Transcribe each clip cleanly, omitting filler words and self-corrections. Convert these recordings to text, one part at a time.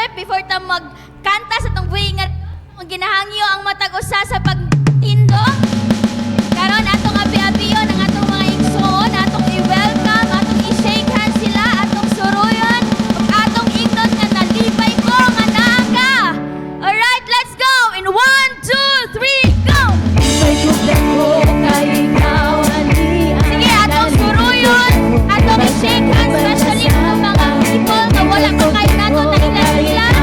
worship before ta magkanta sa tong buhi nga ginahangyo ang matag usa sa pagtindog. Karon atong abi-abiyon ang atong mga igsoon, atong i-welcome, atong i-shake hands sila, atong suruyon, ug atong ingnon nga nalipay ko nga naa ka. Alright, let's go. In 1, 2, 3, go. Sige, atong suruyon, atong i-shake hands, especially ang mga people na wala pa kayo nato na ilan-ilan.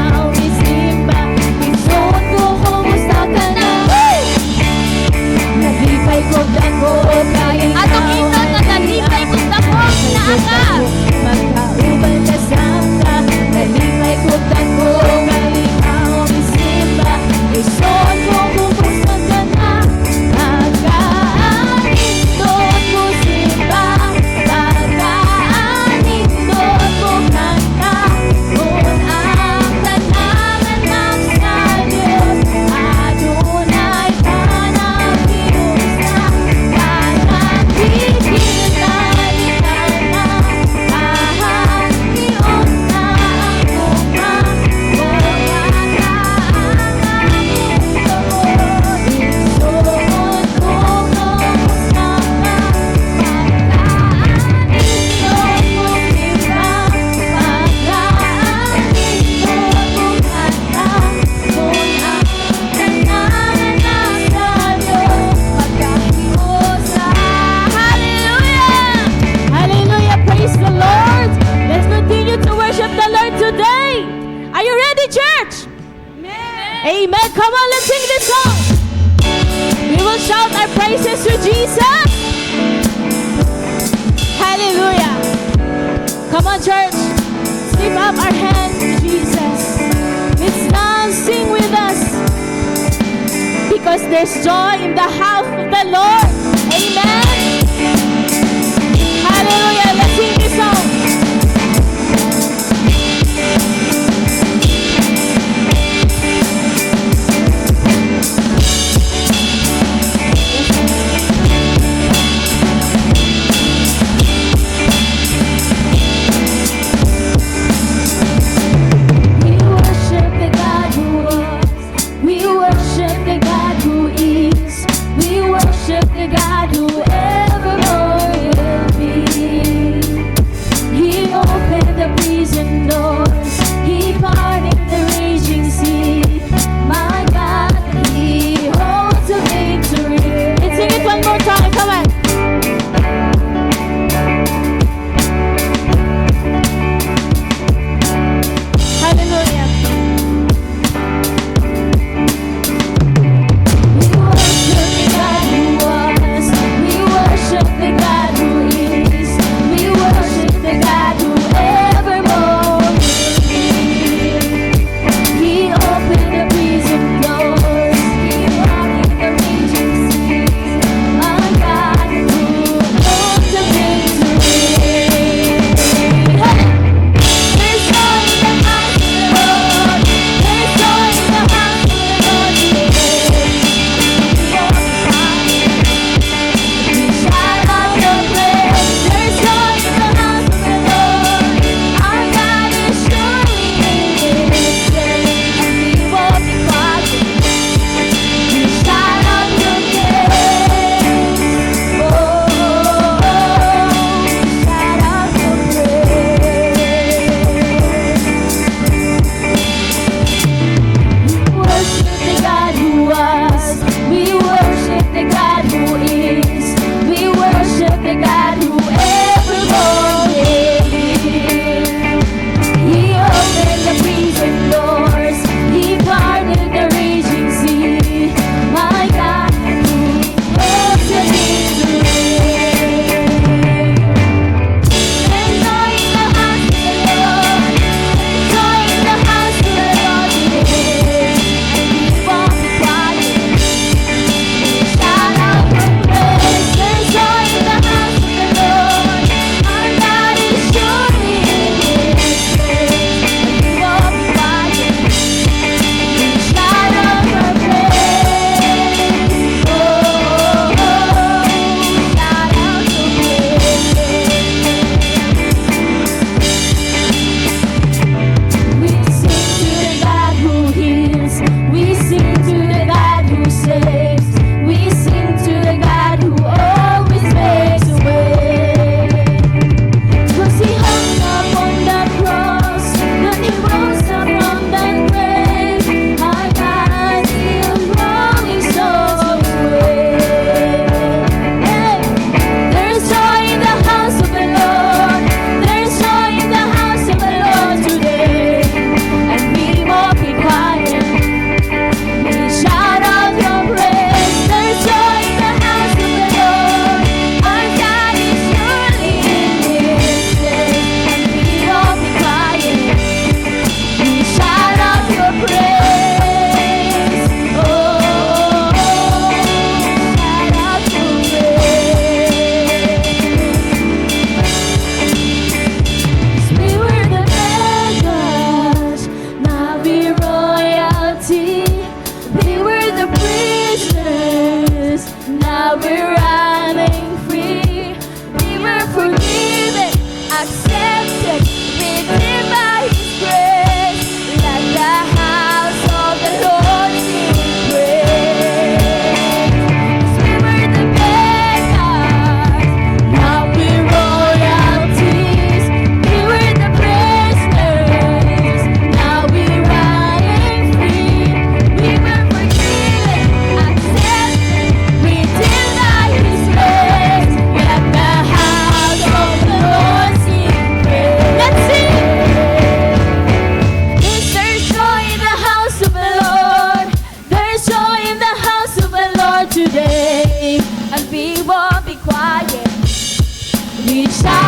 Atong ingnon nga nalipay ko dako naa ka. Magkauban ka sangka, nalipay ko dako, ikaw ang isimba, ison mo kung pusan ka na, pagkaanindot mo simba, pagkaanindot mo kanta, kung ang tanangan ng sa Diyos, adunay ka na pinusa, kanang kikita ni kana, ahang iyon na ang kuma, kung Hallelujah! Praise the Lord! Let's continue to worship the Lord today! Are you ready, church? Amen! Come on, let's sing this song! We will shout our praises to Jesus! Hallelujah! Come on, church! Lift up our hands to Jesus. Let's now sing with us. Because there's joy in the house of the Lord. Amen! Hallelujah! Let's sing this song. We worship the God who was. We worship the God who is. We worship the God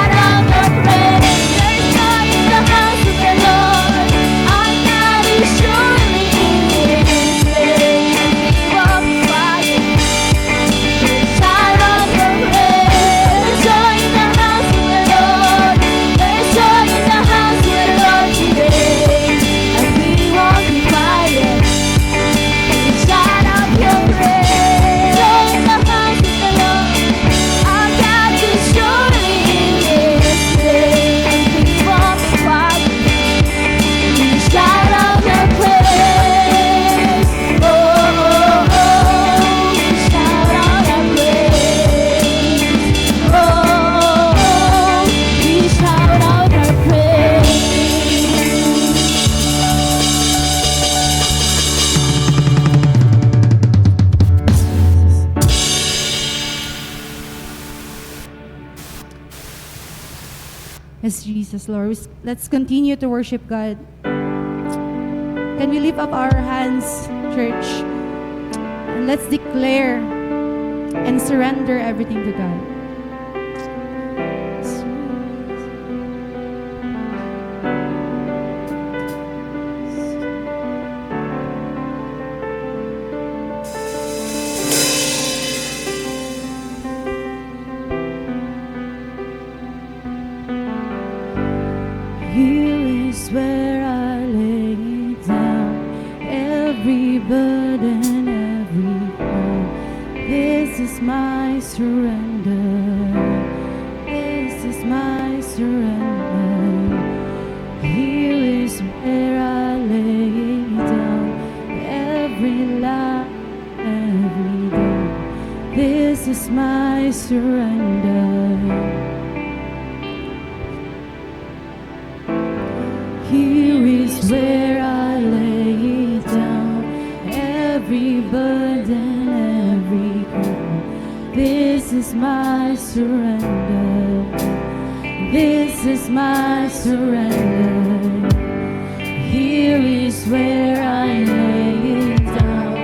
shout out your praise. There's joy in the house of the Lord. Our God is surely in this place. We walk by it. Shout out your praise. There's joy in the house of the Lord. There's joy in the house of the Lord today. As we walk by it. Shout out your praise. Joy in the house of the Lord. Our God is surely in this place. As we walk by it. Shout out your praise. Oh, oh, oh. Shout out our praise. Oh, oh, oh. We shout out our praise. Yes, Jesus, Lord. Let's continue to worship God. Can we lift up our hands, church? And let's declare and surrender everything to God. Here is where I lay it down, every burden, every crown. This is my surrender. This is my surrender. Here is where I lay it down, every lie, every day. This is my surrender. Here is where I lay it down, every burden, every crown. This is my surrender. This is my surrender. Here is where I lay it down,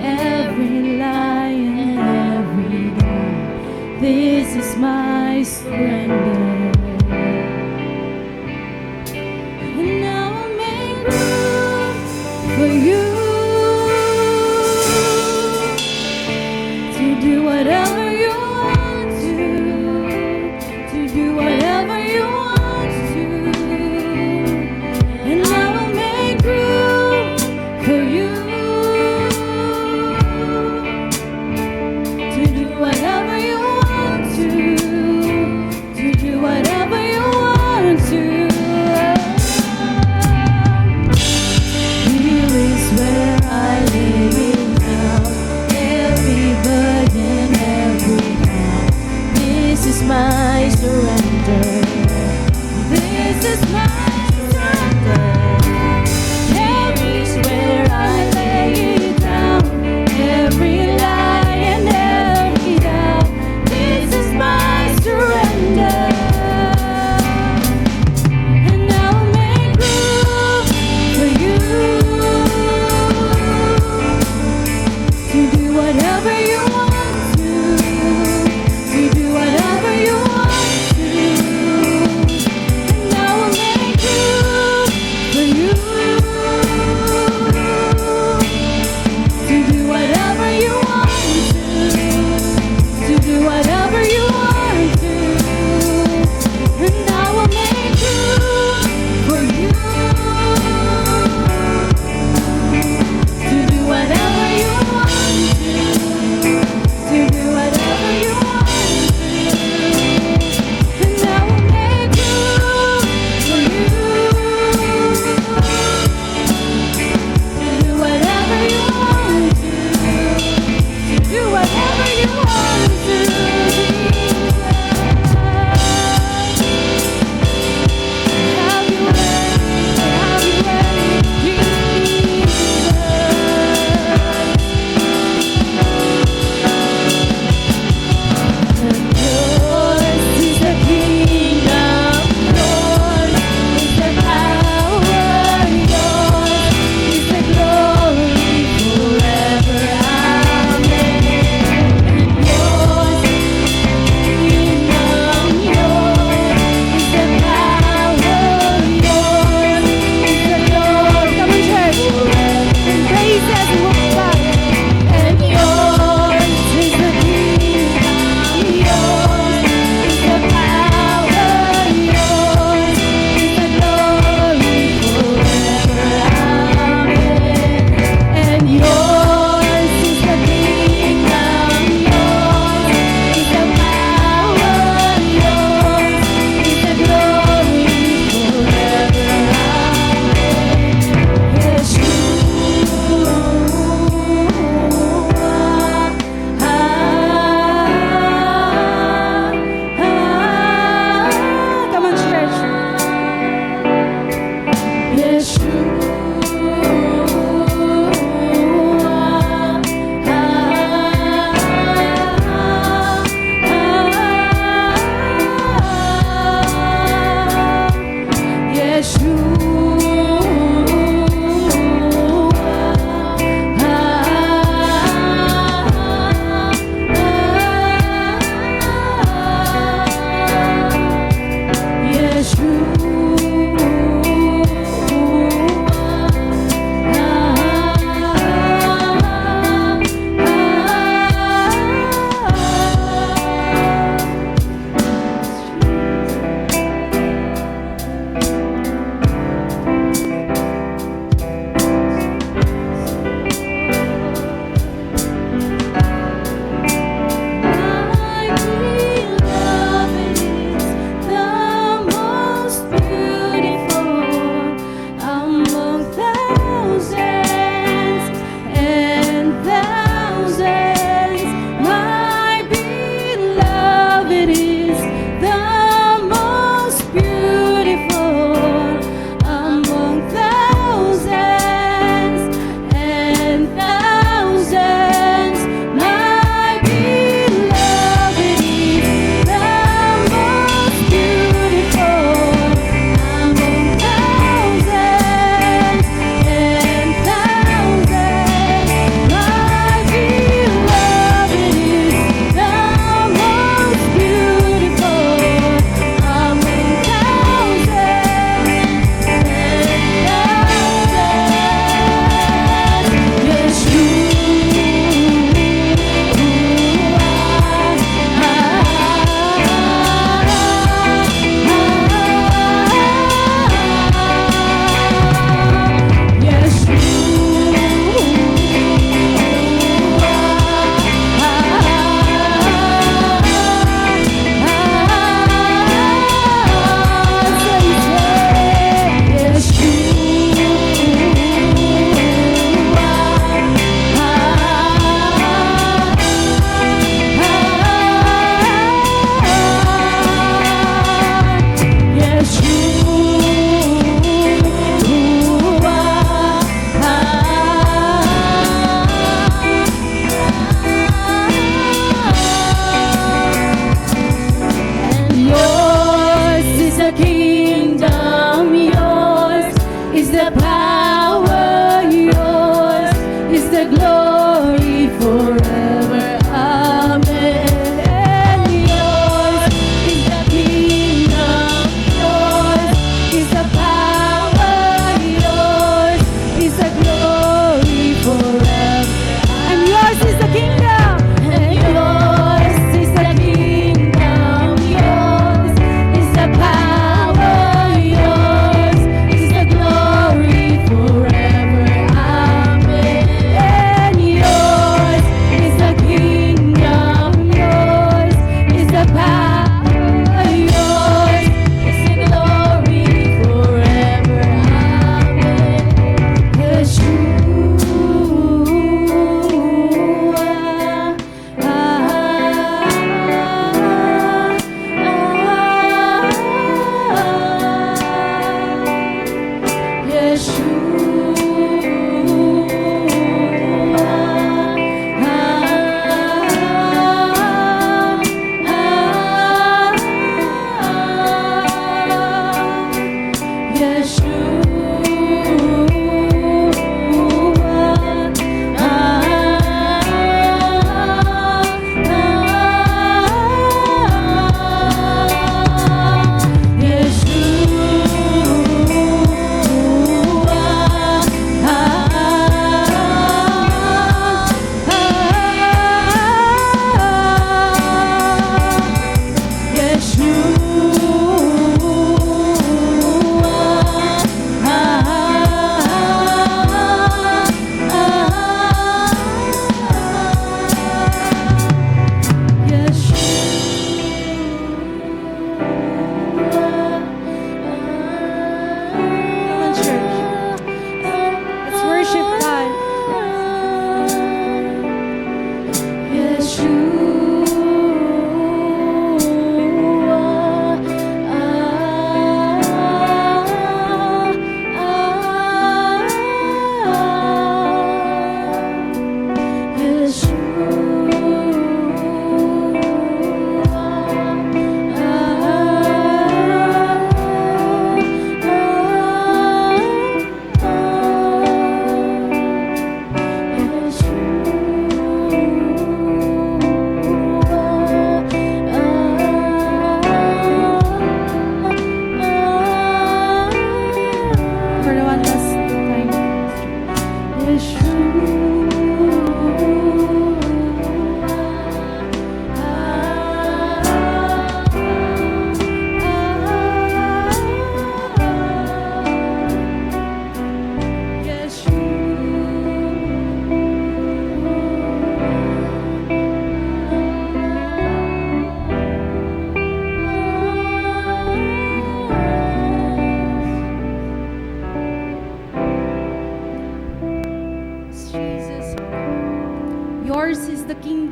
every lie and every doubt. This is my surrender. And now I'll make room for you to do whatever you want to do whatever you want to. And now I'll make room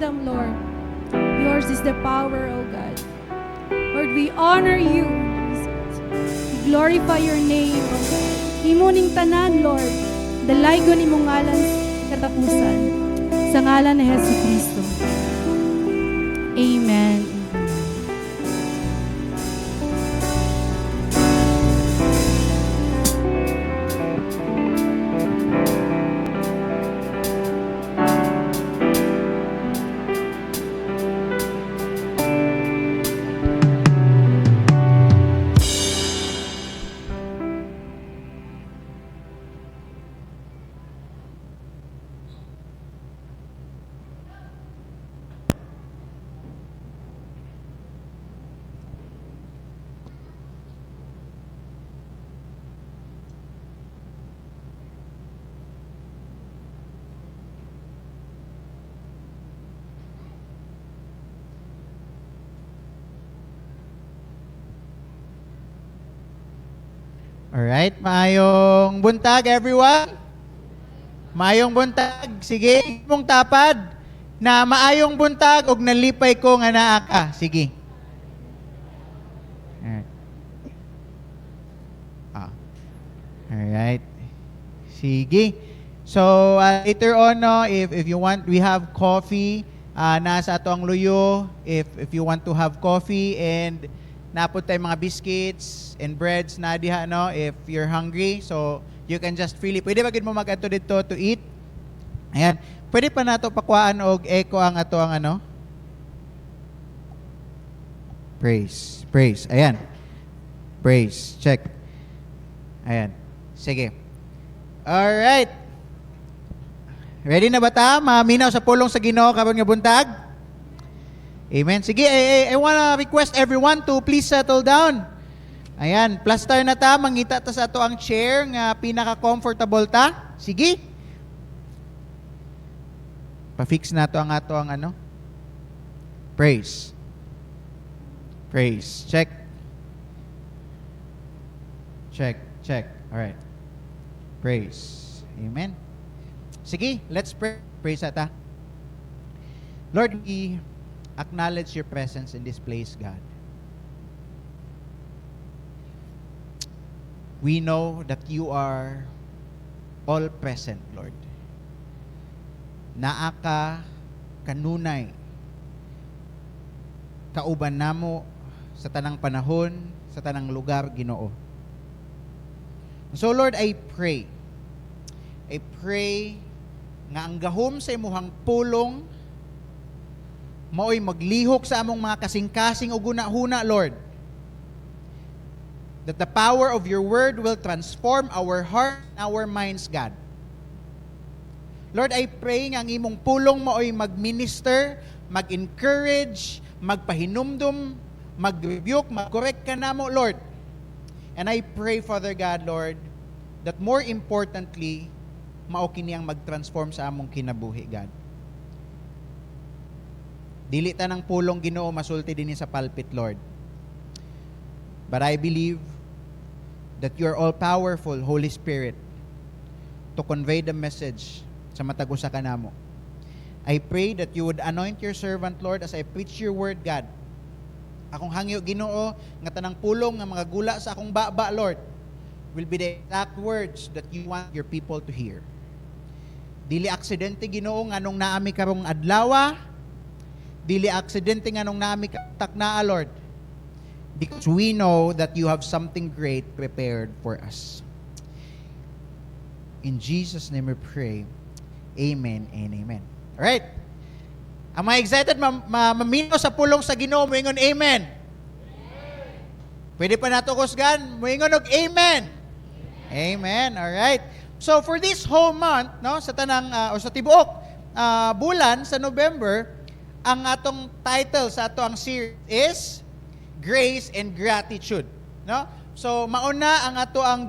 kingdom, Lord. Yours is the power, O God. Lord, we honor you. We glorify your name, O God. Imo ning tanan, Lord. Dalaygon imong ngalan katapusan. Sa ngalan ni Hesus Kristo. Amen. Alright, maayong buntag everyone. Maayong buntag. Sige, mong tapad na maayong buntag og nalipay ko nga naa ka. Sige. Alright. Alright. Sige. So, later on, no, if you want, we have coffee. Nasa ato ang luyo. If you want to have coffee and napod tayo mga biscuits and breads na diha, no, if you're hungry. So, you can just freely, pwede ba gid mo mag-ato dito to eat? Ayan. Pwede pa nato pakuhaan og echo ang ato ang ano? Praise. Praise. Ayan. Praise. Check. Ayan. Sige. Alright. Ready na ba ta? Maminaw sa pulong sa Ginoo karon nga buntag? Amen. Sige, I wanna request everyone to please settle down. Ayan, plaster na ta, mangita ta sa ato ang chair nga pinaka-comfortable ta. Sige. Pa-fix na to ang ato ang ano? Praise. Praise. Check. Check. Check. Alright. Praise. Amen. Sige, let's pray. Praise ata. Lord, we acknowledge your presence in this place, God. We know that you are all present, Lord. Naa ka kanunay kauban namo sa tanang panahon, sa tanang lugar, Ginoo. So Lord, I pray nga ang gahom sa imuhang pulong mao'y maglihok sa among mga kasing-kasing o guna-huna, Lord. That the power of your word will transform our heart and our minds, God. Lord, I pray nga ang imong pulong mao'y mag-minister, mag-encourage, magpahinumdum, mag-rebuke, mag-correct ka namo, Lord. And I pray, Father God, Lord, that more importantly, mao kiniyang mag-transform sa among kinabuhi, God. Dili ta ng pulong, Ginoo, masulti din sa pulpit, Lord. But I believe that you are all-powerful, Holy Spirit, to convey the message sa matag usa ka namo. I pray that you would anoint your servant, Lord, as I preach your word, God. Akong hangyo, Ginoo, nga tanang pulong nga mga gula sa akong baba, Lord, will be the exact words that you want your people to hear. Dili aksidente, Ginoo, nga nung naami karong adlawa, dili aksidente nga nung naami taknaa, Lord, because we know that you have something great prepared for us. In Jesus' name we pray. Amen and amen. Alright. Am I excited mamino sa pulong sa Ginoo? Moingon amen. Pwede pa nato kusgan? Moingon og amen. Amen. Alright. So for this whole month, no, sa tanang o sa tibuok bulan sa November, ang atong title sa ato ang series is Grace and Gratitude, no? So mauna ang ato ang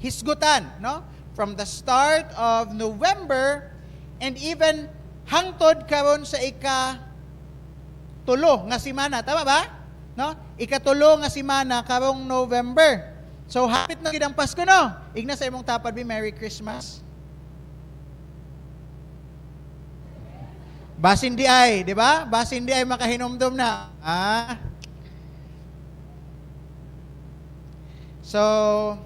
hisgutan, no? From the start of November and even hangtod karon sa ika-tulo nga semana, tama ba? No? Ika-tulo nga semana karong November. So hapit na gid ang Pasko, no? Igna sa imong tapad, Merry Christmas. Basin di ay, di ba? Basin di ay makahinomdom na. So,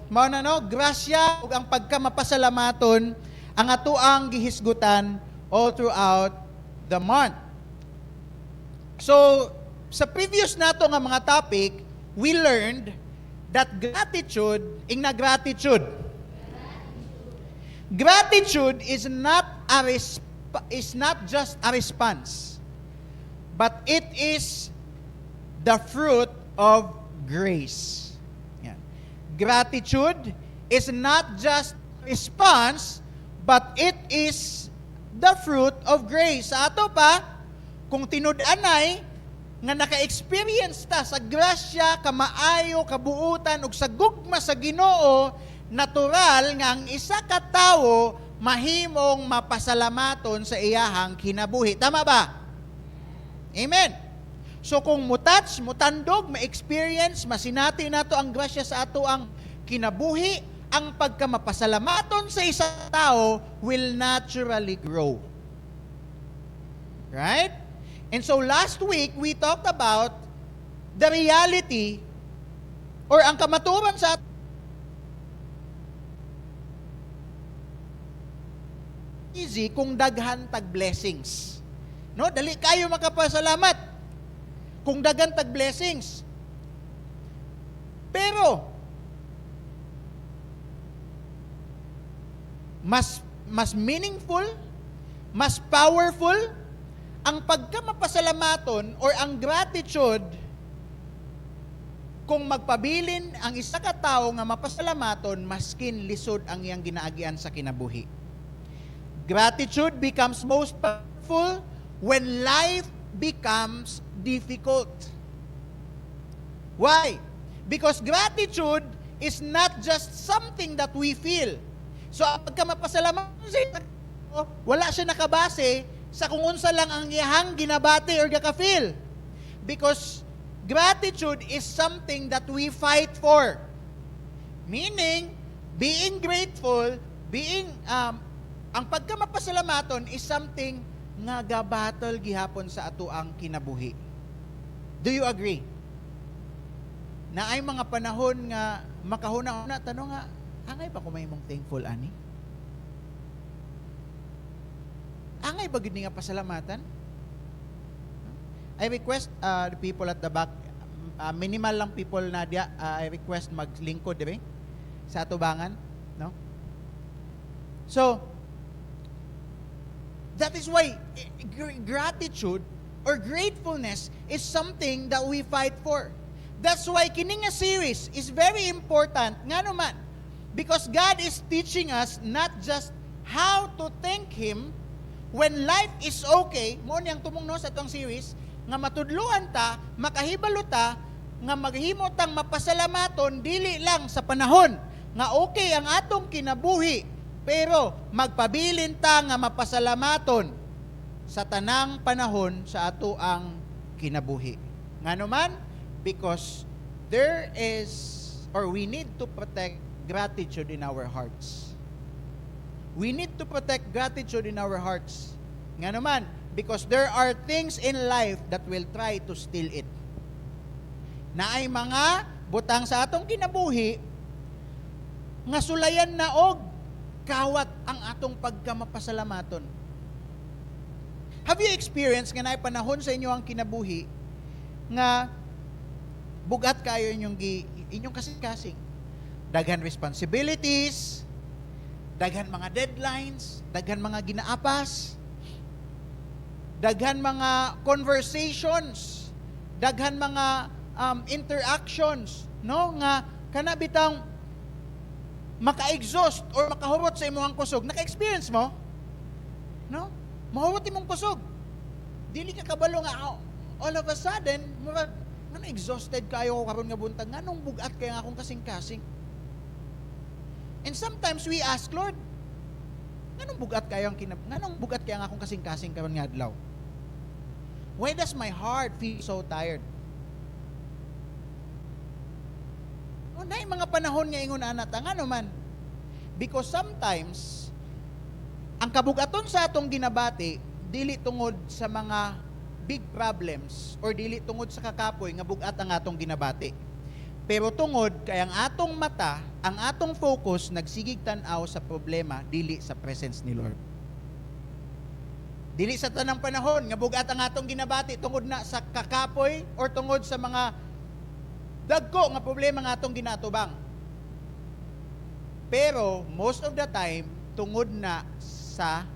mao na no, grasya ug ang pagkamapasalamaton ang atoang gihisgutan all throughout the month. So, sa previous nato nga mga topic, we learned that gratitude, gratitude. Gratitude is not just a response, but it is the fruit of grace. Yan. Gratitude is not just a response, but it is the fruit of grace. Sa ato pa, kung tinud-anay, nga naka-experience ta sa grasya, kamaayo, kabuutan, ug sa gugma sa Ginoo, natural nga ang isa ka tawo mahimong mapasalamaton sa iyahang kinabuhi. Tama ba? Amen. So kung mutouch, mutandog, ma-experience, masinati nato ang grasya sa ato ang kinabuhi, ang pagkamapasalamaton sa isa tao will naturally grow. Right? And so last week, we talked about the reality or ang kamaturan sa easy kung daghan tag blessings. No, dali kayo makapasalamat kung daghan tag blessings. Pero mas meaningful, mas powerful ang pagkamapasalamaton or ang gratitude kung magpabilin ang isa ka tawo nga mapasalamaton maskin lisod ang iyang ginaagian sa kinabuhi. Gratitude becomes most powerful when life becomes difficult. Why? Because gratitude is not just something that we feel. So, pagkamapasalamat wala siya nakabase sa kung unsa lang ang iyahang ginabati or gaka-feel. Because gratitude is something that we fight for. Meaning, being grateful, ang pagkamapasalamaton is something nga gabatol gihapon sa ato ang kinabuhi. Do you agree? Na ay mga panahon nga makahuna-una, tanong nga, angay ba kung may mong thankful, ani? Angay ba gud nga pasalamatan? I request the people at the back, minimal lang people, Nadia, I request maglingkod, diba? Sa atubangan, no? So, that is why gratitude or gratefulness is something that we fight for. That's why kining nga series is very important nga naman, because God is teaching us not just how to thank Him when life is okay. Mo niyang tumungno sa itong series nga matudluan ta, makahibalo ta, nga maghimo tang mapasalamaton dili lang sa panahon nga okay ang atong kinabuhi, pero magpabilin ta nga mapasalamaton sa tanang panahon sa ato ang kinabuhi. Ngano man, because there is, or we need to protect gratitude in our hearts. We need to protect gratitude in our hearts. Ngano man, because there are things in life that will try to steal it. Na ay mga butang sa atong kinabuhi nga sulayan na og kawat ang atong pagkamapasalamaton. Have you experienced nga naay panahon sa inyo ang kinabuhi nga bugat kayo inyong kasing-kasing? Daghan responsibilities, daghan mga deadlines, daghan mga ginaapas, daghan mga conversations, daghan mga interactions, no, nga kanabitang maka-exhaust or makahurot sa imong kusog. Naka-experience mo? No? Mahurot imong kusog. Dili ka kabalo nga all of a sudden, exhausted kayo ko karon nga buntag, nganong bugat kaya nga akong kasing-kasing. And sometimes we ask, Lord, nganong bugat kaya nga akong kasing-kasing karon nga adlaw? Why does my heart feel so tired? Na mga panahon nga ingon anata nga naman, because sometimes ang kabugaton sa atong ginabati dili tungod sa mga big problems or dili tungod sa kakapoy nga bugat ang atong ginabati. Pero tungod kay ang atong mata, ang atong focus nagsigig tan-aw sa problema dili sa presence ni Lord. Dili sa tanang panahon nga bugat ang atong ginabati tungod na sa kakapoy or tungod sa mga dagko nga problema nga atong ginatubang. Pero most of the time tungod na sa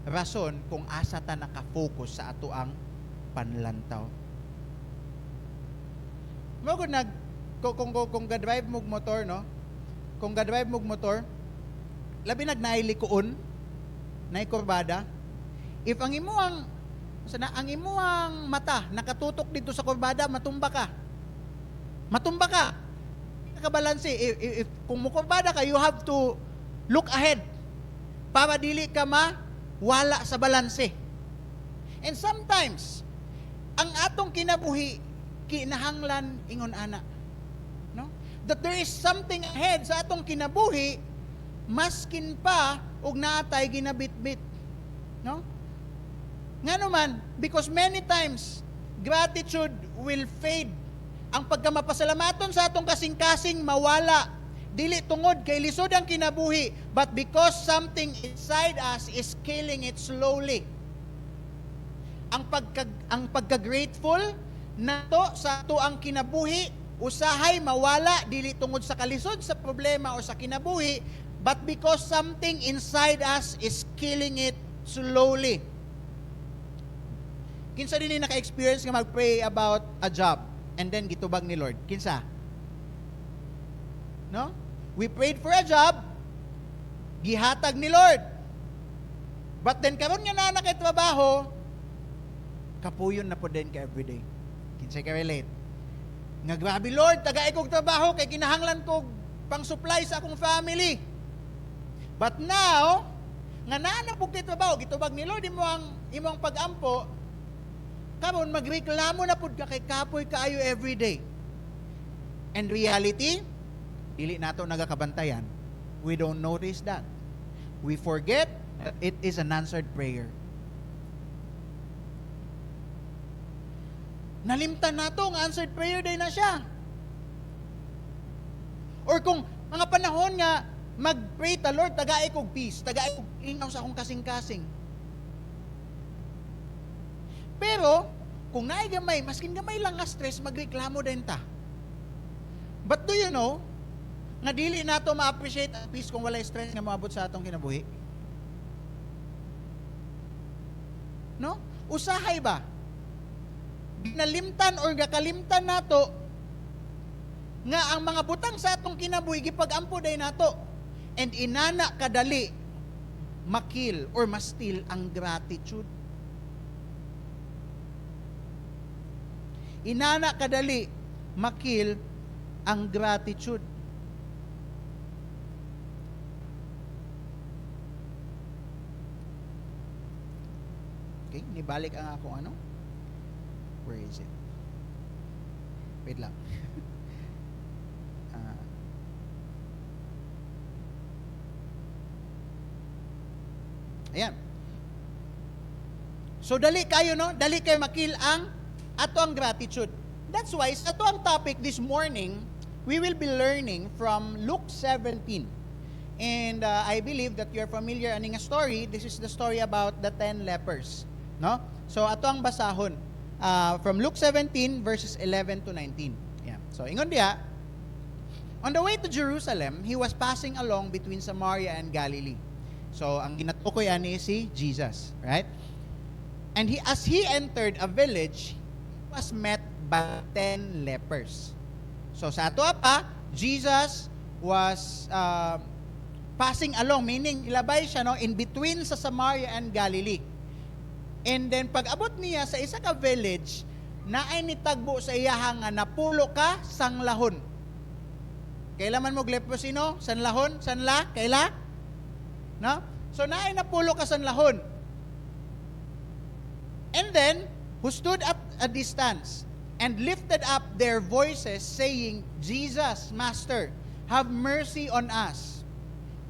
rason kung asa ta naka-focus sa ato ang panlantaw. Mo gud nag kung ga-drive mo motor, no? Kung ga-drive mo motor, labi nailikuon, nay kurbada. If ang imuang mata nakatutok dito sa kurbada, matumba ka. Matumba ka. Hindi ka balanse. If kung mukurbada ka, you have to look ahead para dili ka wala sa balanse. And sometimes, ang atong kinabuhi, kinahanglan ingon ana. No? That there is something ahead sa atong kinabuhi, maskin pa, og naatay ginabitbit. No? Nga naman, because many times, gratitude will fade. Ang pagkamapasalamaton sa atong kasing-kasing mawala. Dili tungod kay lisod ang kinabuhi, but because something inside us is killing it slowly. Ang pagka-grateful nato sa ato ang kinabuhi, usahay mawala dili tungod sa kalisod sa problema o sa kinabuhi, but because something inside us is killing it slowly. Kinsa din naka-experience nga mag-pray about a job and then gitubag ni Lord? Kinsa? No? We prayed for a job, gihatag ni Lord. But then karon nga na nakaitrabaho, kapuyon na po din ka everyday. Kinsa ka relate? Nga grabe Lord, tagay kog trabaho kay kinahanglan kog pang-supply sa akong family. But now, nga naa pug kay trabaho, gitubag ni Lord imong pag-ampo, karon magreklamo na pud ka kay kapoy kaayo everyday. And reality, dili nato nagakabantayan. We don't notice that. We forget that it is an answered prayer. Nalimtan nato ang answered prayer day na siya. Or kung mga panahon nga mag-pray ta, Lord, tagaay kog peace, tagaay kog ingaw sa akong kasing-kasing. Pero, kung naay gamay, maskin gamay lang nga stress, magreklamo din ta. But do you know, nga dili nato ma-appreciate ang peace kung walay stress nga maabot sa atong kinabuhi? No? Usahay ba? Nalimtan or gakalimtan nato nga ang mga butang sa atong kinabuhi gipag-ampo day nato. And inana kadali makil or mastil ang gratitude. Inana kadali makil ang gratitude. Okay, nibalik ang akong ano? Where is it? Wait lang. Ayan. So dali kayo, no? Dali kayo makil ang ato ang gratitude. That's why sa ato ang topic this morning, we will be learning from Luke 17. And I believe that you're familiar aning a story. This is the story about the 10 lepers, no? So ato ang basahon from Luke 17 verses 11 to 19. Yeah. So ingon diha, on the way to Jerusalem, he was passing along between Samaria and Galilee. So ang ginatukoy ani si Jesus, right? And as he entered a village, he was met by 10 lepers. So sa ato pa, Jesus was passing along, meaning ilabay siya, no, in between sa Samaria and Galilee. And then pag abot niya sa isa ka village, naay nitagbo sa iyahang nga napulo ka sanglahon. Kailan man mo leprosy, no? Sanlahon, sanla, kaila? No? So naay napulo ka sanlahon. And then, who stood at a distance and lifted up their voices, saying, Jesus, Master, have mercy on us.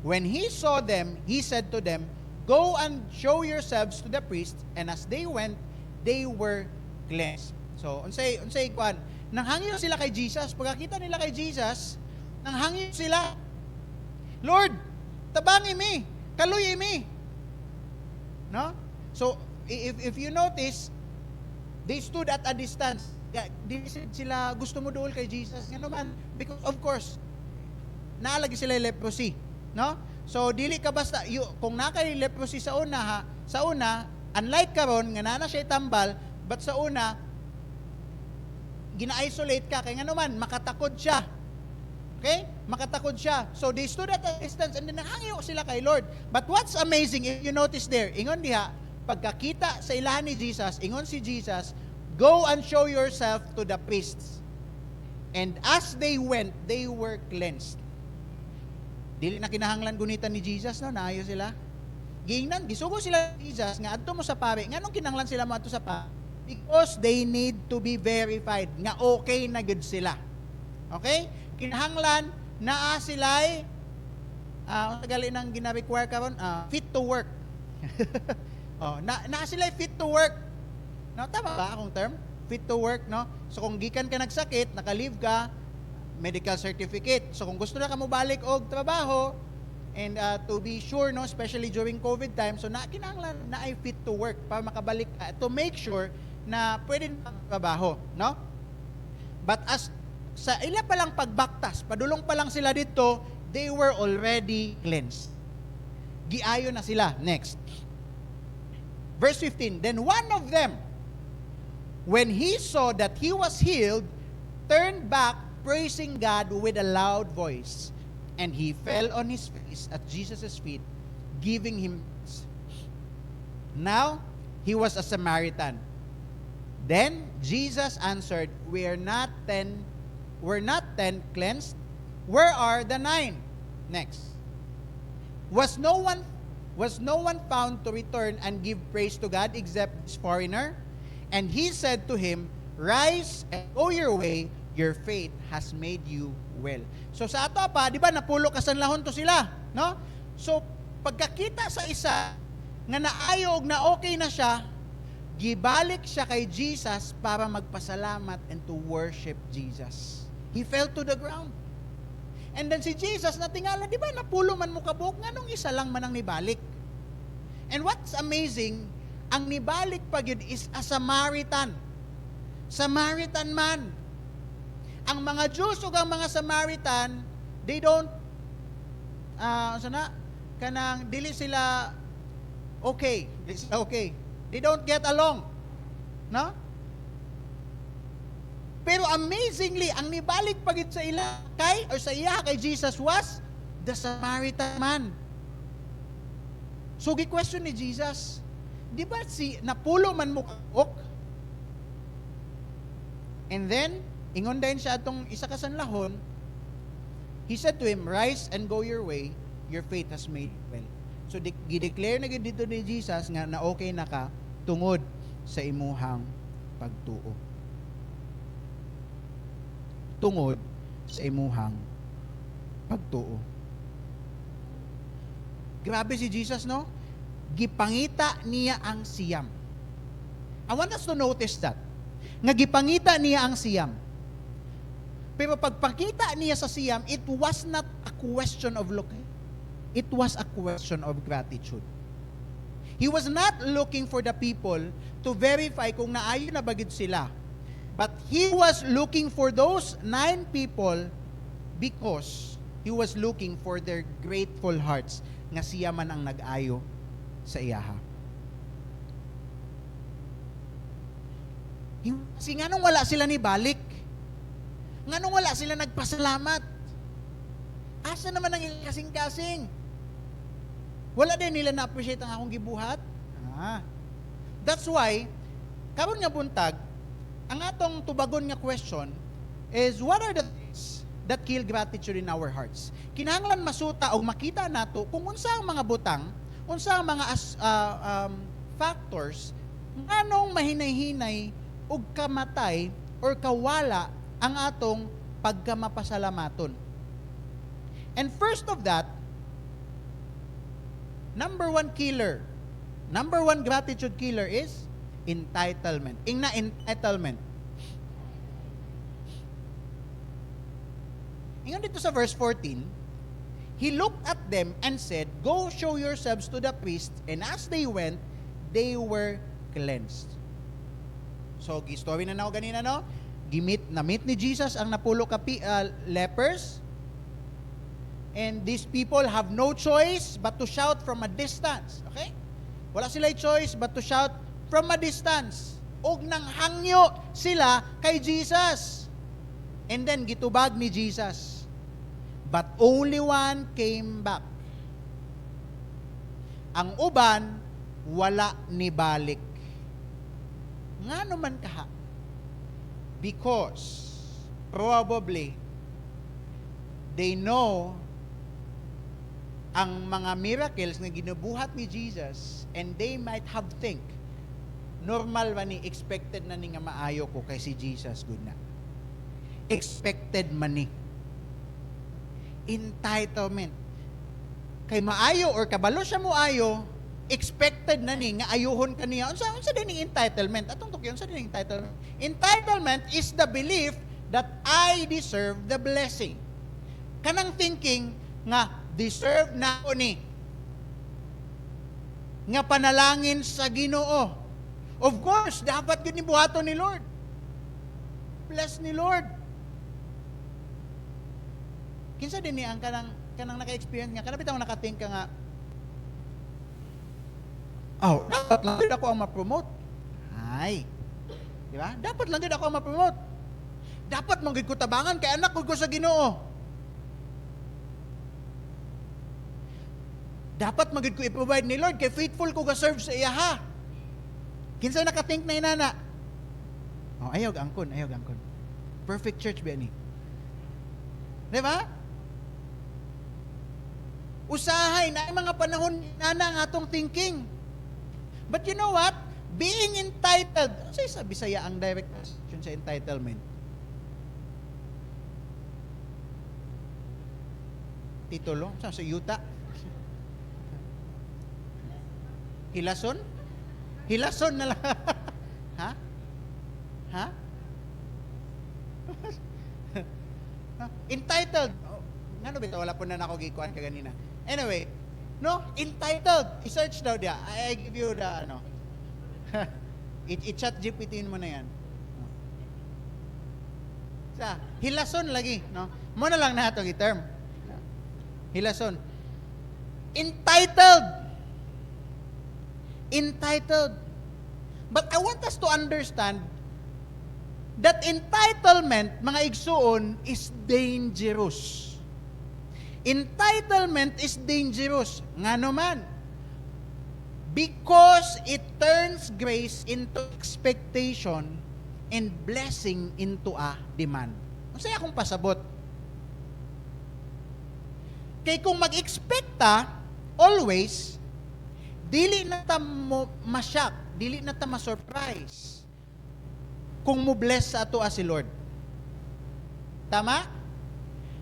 When he saw them, he said to them, Go and show yourselves to the priests, and as they went, they were cleansed. So, unsay kwan, nanghangyo sila kay Jesus. Pagkakita nila kay Jesus, nanghangyo sila, Lord, tabangi mi, kaluy mi. No? So, if you notice, they stood at a distance. Di sila gusto mo dool kay Jesus. Nga naman, because of course, naalagi sila yung leprosy. No? So, dili ka basta, kung nakay leprosy sa una, unlike karon nga nana siya tambal, but sa una, gina-isolate ka. Kaya nga naman, makatakod siya. Okay? Makatakod siya. So, they stood at a distance and then nahangyo sila kay Lord. But what's amazing, if you notice there, ingon diha, pagkakita sa ilahan ni Jesus, ingon si Jesus, go and show yourself to the priests. And as they went, they were cleansed. Dili na kinahanglan gunitan ni Jesus, no? Naayo sila. Giingnan, gisugo sila ni Jesus, nga adto mo sa pari. Nganong kinahanglan sila mo adto sa pari? Because they need to be verified, nga okay na gud sila. Okay? Kinahanglan, naa sila'y, tagali nang gina-require karon, fit to work. Naa sila'y fit to work. No, tama ba akong term? Fit to work, no? So kung gikan ka nagsakit, naka-leave ka, medical certificate. So kung gusto na ka mo balik og trabaho, and to be sure, no, especially during COVID time, so kinahanglan na ay fit to work para makabalik ka, to make sure na pwede na trabaho, no? But as sa ila pa lang pagbaktas, padulong pa lang sila dito, they were already cleansed. Giayo na sila. Next. Verse 15, then one of them, when he saw that he was healed, turned back, praising God with a loud voice. And he fell on his face at Jesus' feet, giving him thanks. Now, he was a Samaritan. Then Jesus answered, We're not ten cleansed. Where are the 9? Next. Was no one found to return and give praise to God except this foreigner? And he said to him, Rise and go your way, your faith has made you well. So sa ato pa, di ba napulo kasanlahon to sila, no? So pagkakita sa isa nga naayog na okay na siya, gibalik siya kay Jesus para magpasalamat and to worship Jesus. He fell to the ground. And then si Jesus natingala, di ba napulo man mo kabuk, nganong isa lang man ang nibalik. And what's amazing, ang nibalik pa yun is a Samaritan. Samaritan man. Ang mga Jews o ang mga Samaritan, they don't, kanang, dili sila okay. They don't get along. No? Pero amazingly, ang nibalik pagit sa ila sa iya kay Jesus was the Samaritan man. So gi-question ni Jesus, di ba si napulo man mo ok? And then ingon din siya atong isa ka sanlahon, he said to him, Rise and go your way, your faith has made you well. So gi-declare na gid dito ni Jesus nga na okay na ka tungod sa imuhang pagtuo. Tungod sa imuhang pagtuo. Grabe si Jesus, no? Gipangita niya ang siyam. I want us to notice that. Nga gipangita niya ang siyam. Pero pagpakita niya sa siyam, it was not a question of look. It was a question of gratitude. He was not looking for the people to verify kung naayon na bagid sila. But he was looking for those 9 people because he was looking for their grateful hearts nga siya man ang nag-ayo sa iyaha. Kasi nga nung wala sila ni balik, nga nung wala sila nagpasalamat, asa naman ang kasing-kasing? Wala din nila na-appreciate ang akong gibuhat? That's why, karon nga buntag, ang atong tubagon nga question is, what are the things that kill gratitude in our hearts? Kinahanglan masuta o makita nato kung unsa ang mga butang, unsa ang mga factors anong mahinay-hinay ug kamatay or kawala ang atong pagkamapasalamaton. And first of that, number one killer, number one gratitude killer is entitlement. Ingna entitlement. Ingon dito sa verse 14, he looked at them and said, "Go show yourselves to the priest." And as they went, they were cleansed. So, story na nao ganina, no? Na-meet ni Jesus ang napulo ka lepers. And these people have no choice but to shout from a distance. Okay? Wala sila choice but to shout from a distance. Og nang hangyo sila kay Jesus. And then, gitubag ni Jesus. But only one came back. Ang uban, wala ni balik. Nga naman kaha? Because probably they know ang mga miracles na ginubuhat ni Jesus, and they might have think normal ba ni, expected na ni nga maayo ko kay si Jesus, good na. Expected man ni. Entitlement. Kay maayo or kabalo siya mo ayo, expected na ni nga ayuhon kaniya. Unsa din ang entitlement? Atong tukyon unsa din ang entitlement? Entitlement is the belief that I deserve the blessing. Kanang thinking nga deserve na ko ni nga panalangin sa Ginoo. Of course, dapat yun buhaton ni Lord. Bless ni Lord. Kinsa din ni ang kanang naka-experience nga, kanang bitaw nakating ka nga, dapat lang din ako ang ma-promote. Ay. Di ba? Dapat lang din ako ang ma-promote. Dapat manggid ko tabangan kay anak ko sa Ginoo. Dapat manggid ko i-provide ni Lord kay faithful ko ga-serve sa iya ha. Kinsa naka-think na inana? Ayaw angkon. Perfect church ba ni? Di ba? Usahay na mga panahon na ang atong thinking. But you know what? Being entitled, sa Bisaya ang direct translation sa entitlement. Titulo? Sa yuta? Hilason? Hilason na lang. Ha? Entitled. Ngano bitaw wala po na ako gikuan ka ganina. Anyway, no, entitled. I-search daw dia. I give you the I-chat GPT mo na yan. Sa hilason lagi, no. Mo na lang na ato gi-term. Hilason. Entitled. But I want us to understand that entitlement, mga igsuon, is dangerous. Entitlement is dangerous. Nga naman. Because it turns grace into expectation and blessing into a demand. Masaya akong pasabot. Kay kung mag-expect ta, always, dili na ta ma-shock, dili na ta ma-surprise kung mo bless sa ato si Lord. Tama?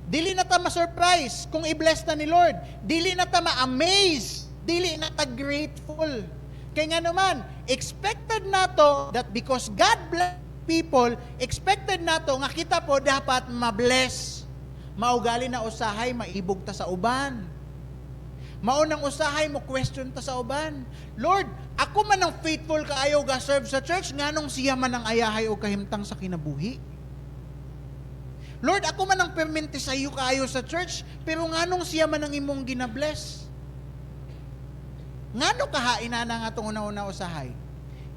Dili na ta ma-surprise kung i-bless na ni Lord. Dili na ta ma-amaze. Dili na ta grateful. Kaya nga naman, expected na to that because God bless people, expected na to nga kita po dapat ma-bless. Maugali na usahay, maibog ta sa uban. Maunang usahay mo, question ta sa uban. Lord, ako man ang faithful kaayo ga-serve sa church, nganong siya man ang ayahay o kahimtang sa kinabuhi. Lord, ako man ang permente sa iyo kaayo sa church, pero nganong siya man ang imong ginabless? Ngano kahain na nga itong una-una usahay?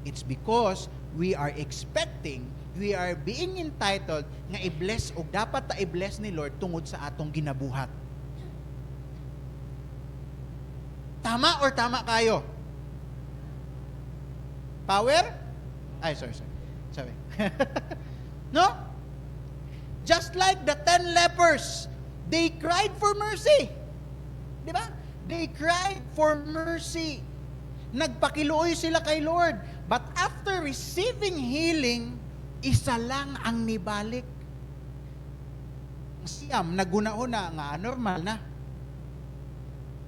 It's because we are expecting, we are being entitled nga i-bless o dapat ta i-bless ni Lord tungod sa atong ginabuhat. Tama or tama kayo? Power? Ay, sorry. No? Just like the 10 lepers, they cried for mercy. Di ba? They cried for mercy. Nagpakiluoy sila kay Lord. But after receiving healing, isa lang ang nibalik. Siyam, naguna-una nga, normal na.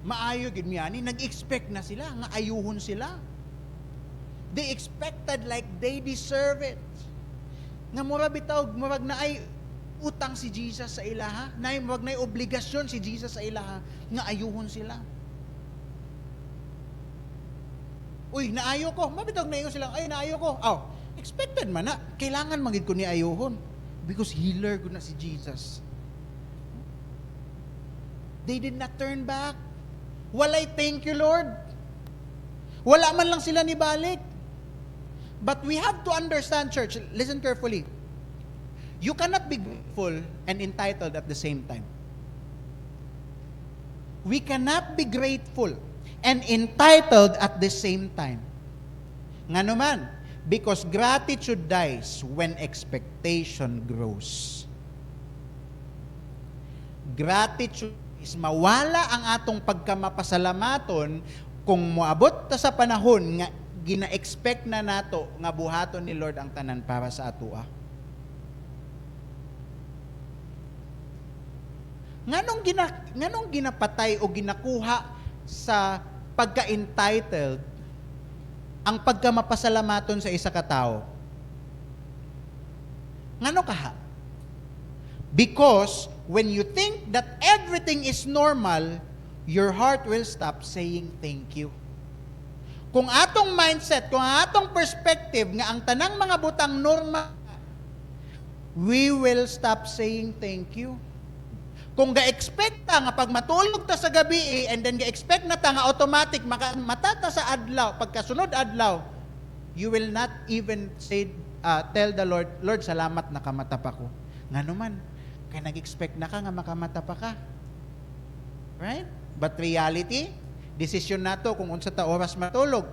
maayo gid mi ani, nag-expect na sila nga ayuhon sila. They expected like they deserve it. Nga murag bitaw, murag na ay utang si Jesus sa ilaha, na murag na ay obligasyon si Jesus sa ilaha nga ayuhon sila. Uy, naayo ko. Mabitog na sila, ay naayo ko. Oh, expected man na. Kailangan magid ko ni ayuhon because healer ko na si Jesus. They did not turn back. Walay thank you, Lord. Wala man lang sila ni balik. But we have to understand, church, listen carefully. You cannot be grateful and entitled at the same time. We cannot be grateful and entitled at the same time. Nga naman, because gratitude dies when expectation grows. Gratitude is mawala ang atong pagkamapasalamaton kung moabot ta sa panahon nga gina-expect na nato nga buhaton ni Lord ang tanan para sa atoa. Nganong ginapatay o ginakuha sa pagka-entitled ang pagkamapasalamaton sa isa ka tao? Ngano kaha? Because when you think that everything is normal, your heart will stop saying thank you. Kung atong mindset, kung atong perspective nga ang tanang mga butang normal, we will stop saying thank you. Kung ga-expect ta nga pag matulog ta sa gabi and then ga-expect na ta nga automatic matata sa adlaw, pagkasunod adlaw, you will not even say, tell the Lord, Lord, salamat nakamata pa ko. Nga naman, kaya nag-expect na ka nga makamata pa ka. Right? But reality, desisyon nato kung unsa ta oras matulog,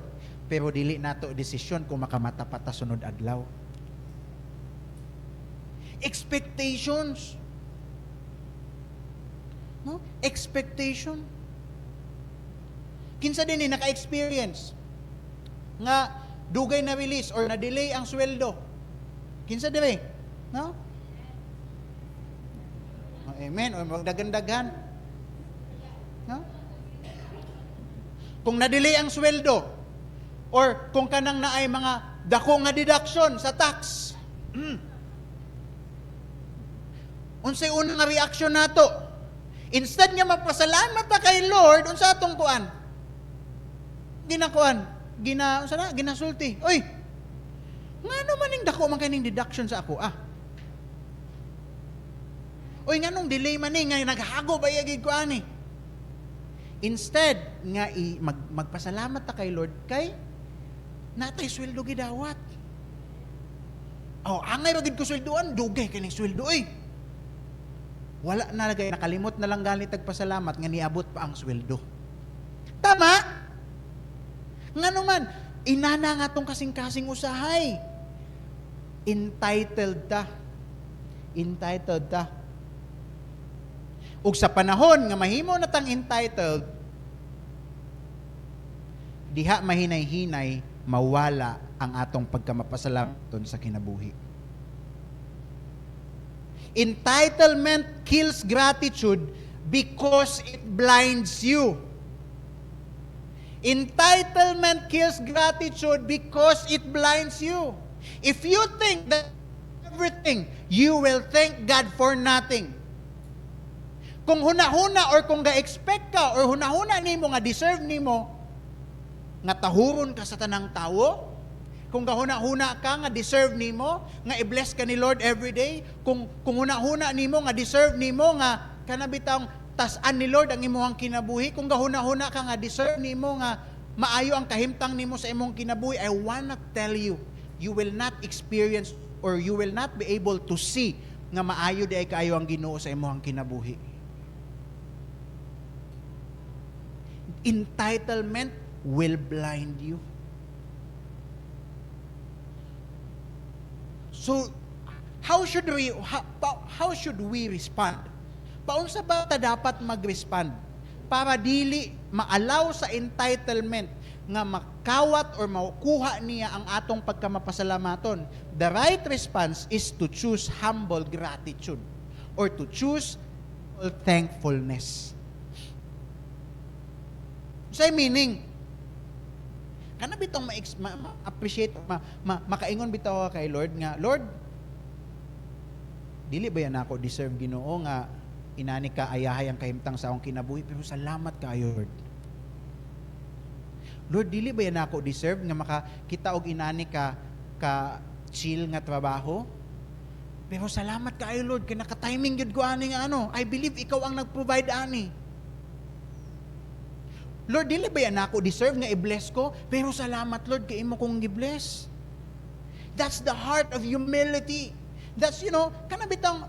pero dili nato desisyon kung makamata pa ta sunod adlaw. Expectations. No? Expectation. Kinsa din ni naka-experience nga dugay na release or na-delay ang sweldo. Kinsa dire? No? Amen. O magdagan-dagan. No? Kung na-delay ang sweldo or kung kanang na ay mga dako nga deduction sa tax. Unsay unang nga reaction nato? Instead nga magpasalamat ta kay Lord, unsa atong kuan? Ginasulti. Oy. Ngano man ning dako man kaning deduction sa ako? Oy, nganong delay man nga naghago ba yagid ko ani? Instead nga magpasalamat ta kay Lord kay natay sweldo gidawat. Oh, angay ra gid ko sweldoan, dugay kaning sweldo oy. Wala na lagay, nakalimot na lang galit tagpasalamat nga niabot pa ang sweldo. Tama? Nga naman, inana nga tong kasing-kasing usahay. Entitled ta. Entitled ta. Ug sa panahon nga mahimo na tang entitled, diha mahinay-hinay, mawala ang atong pagkamapasalamat sa kinabuhi. Entitlement kills gratitude because it blinds you. Entitlement kills gratitude because it blinds you. If you think that everything, you will thank God for nothing. Kung huna-huna or kung ga-expect ka or huna-huna nimo nga deserve nimo nga tahuron ka sa tanang tawo, kung gahuna-huna ka nga deserve nimo nga i-bless ka ni Lord every day, kung huna-huna nimo nga deserve nimo nga kanabitang tas-an ni Lord ang imong kinabuhi, kung gahuna-huna ka nga deserve nimo nga maayo ang kahimtang nimo sa imong kinabuhi, I wanna tell you, you will not experience or you will not be able to see nga maayo di ay kaayo ang Ginoo sa imong kinabuhi. Entitlement will blind you. So, how should we respond? Paunsa ba ta dapat mag-respond para dili maalaw sa entitlement nga makawat or makuha niya ang atong pagkamapasalamaton? The right response is to choose humble gratitude or to choose thankfulness. Unsay meaning? Kana bitong ma-appreciate, makaingon bitaw ka kay Lord nga, Lord, dili ba yan ako deserve Ginoo nga inani ka ayahay ang kahimtang sa akong kinabuhi, pero salamat kaayo, Lord. Lord, dili ba yan ako deserve nga makakita og inani ka chill nga trabaho? Pero salamat kaayo, Lord, kay naka-timing gyud ko ani nga ano. I believe ikaw ang nag-provide ani. Lord, dili ba yan ako deserve nga i-bless ko? Pero salamat, Lord, kay imo kong i-bless. That's the heart of humility. That's, kana bitang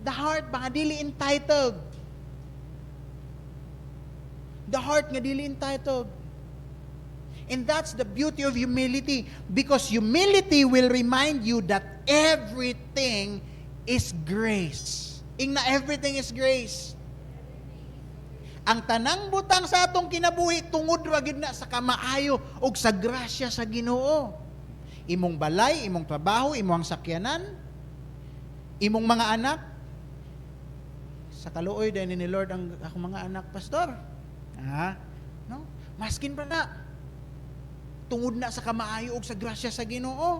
the heart ba dili entitled. The heart nga dili entitled. And that's the beauty of humility, because humility will remind you that everything is grace. Ingna everything is grace. Ang tanang butang sa atong kinabuhi tungod ra gid na sa kamaayo ug sa grasya sa Ginoo. Imong balay, imong trabaho, imong sakyanan, imong mga anak. Sa kaluoy din ni Lord ang akong mga anak, pastor. No? Maskin pa na tungod na sa kamaayo ug sa grasya sa Ginoo.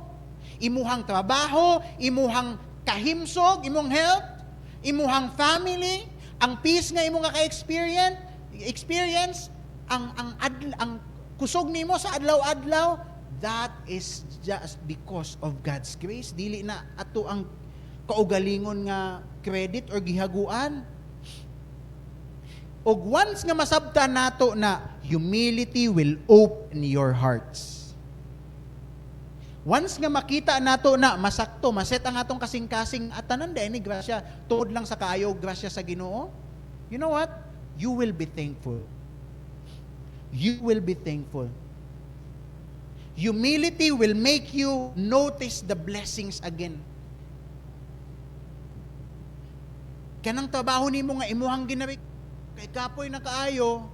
Imuhang trabaho, imuhang kahimsog, imong health, imuhang family, ang peace nga imo nga ka-experience, ang kusog nimo sa adlaw-adlaw, that is just because of God's grace. Dili na ato ang kaugalingon nga credit or gihaguan. Og once nga masabtan nato na humility will open your hearts. Once nga makita nato na masakto, maset ang atong kasing-kasing at tanan ni grasya, tuod lang sa kaayo grasya sa Ginoo, you know what? You will be thankful. You will be thankful. Humility will make you notice the blessings again. Kanang trabaho nimo nga imuhang ginari kay kapoy na kaayo,